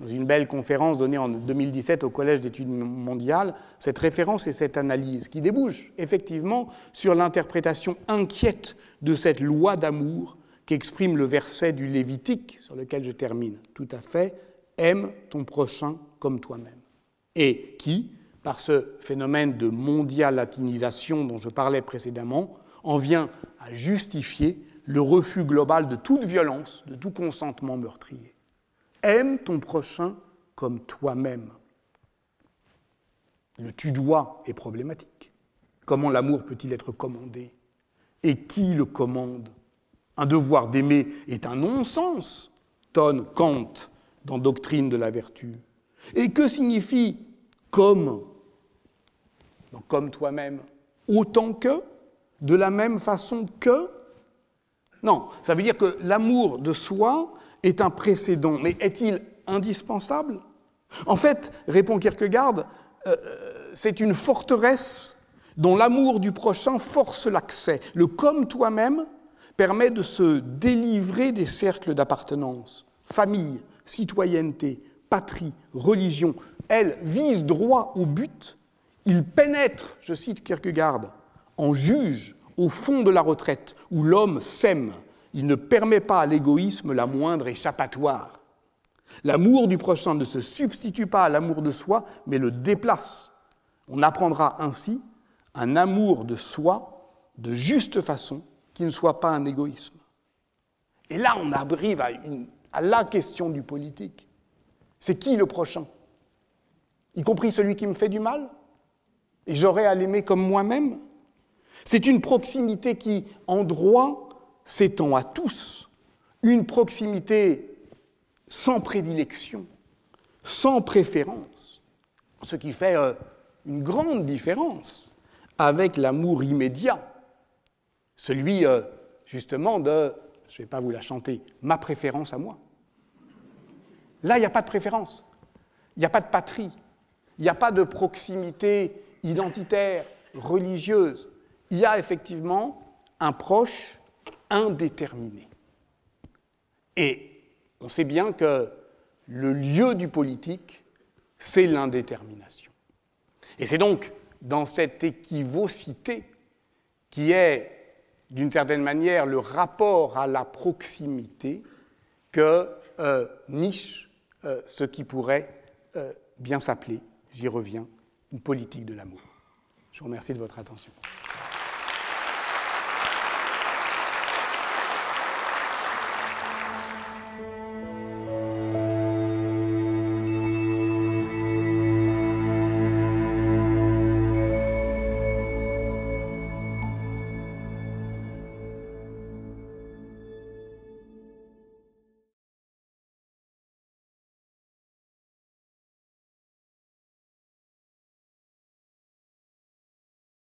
dans une belle conférence donnée en 2017 au Collège d'études mondiales, cette référence et cette analyse qui débouche effectivement sur l'interprétation inquiète de cette loi d'amour qu'exprime le verset du Lévitique, sur lequel je termine tout à fait, « Aime ton prochain comme toi-même » et qui, par ce phénomène de mondialatinisation dont je parlais précédemment, en vient à justifier le refus global de toute violence, de tout consentement meurtrier. Aime ton prochain comme toi-même. Le tu-dois est problématique. Comment l'amour peut-il être commandé? Et qui le commande? Un devoir d'aimer est un non-sens, tonne Kant dans Doctrine de la vertu. Et que signifie comme? Donc, comme toi-même, autant que, de la même façon que? Non, ça veut dire que l'amour de soi est un précédent, mais est-il indispensable? En fait, répond Kierkegaard, c'est une forteresse dont l'amour du prochain force l'accès. Le « comme toi-même » permet de se délivrer des cercles d'appartenance. Famille, citoyenneté, patrie, religion, elles visent droit au but. Ils pénètrent, je cite Kierkegaard, en juge au fond de la retraite où l'homme sème. Il ne permet pas à l'égoïsme la moindre échappatoire. L'amour du prochain ne se substitue pas à l'amour de soi, mais le déplace. On apprendra ainsi un amour de soi de juste façon qui ne soit pas un égoïsme. Et là, on arrive à la question du politique. C'est qui le prochain? Y compris celui qui me fait du mal? Et j'aurai à l'aimer comme moi-même? C'est une proximité qui, en droit, s'étend à tous. Une proximité sans prédilection, sans préférence. Ce qui fait une grande différence avec l'amour immédiat. Celui, justement, de, je ne vais pas vous la chanter, ma préférence à moi. Là, il n'y a pas de préférence, il n'y a pas de patrie, il n'y a pas de proximité identitaire, religieuse. Il y a effectivement un proche indéterminé. Et on sait bien que le lieu du politique, c'est l'indétermination. Et c'est donc dans cette équivocité qui est, d'une certaine manière, le rapport à la proximité que niche ce qui pourrait bien s'appeler, j'y reviens, une politique de l'amour. Je vous remercie de votre attention.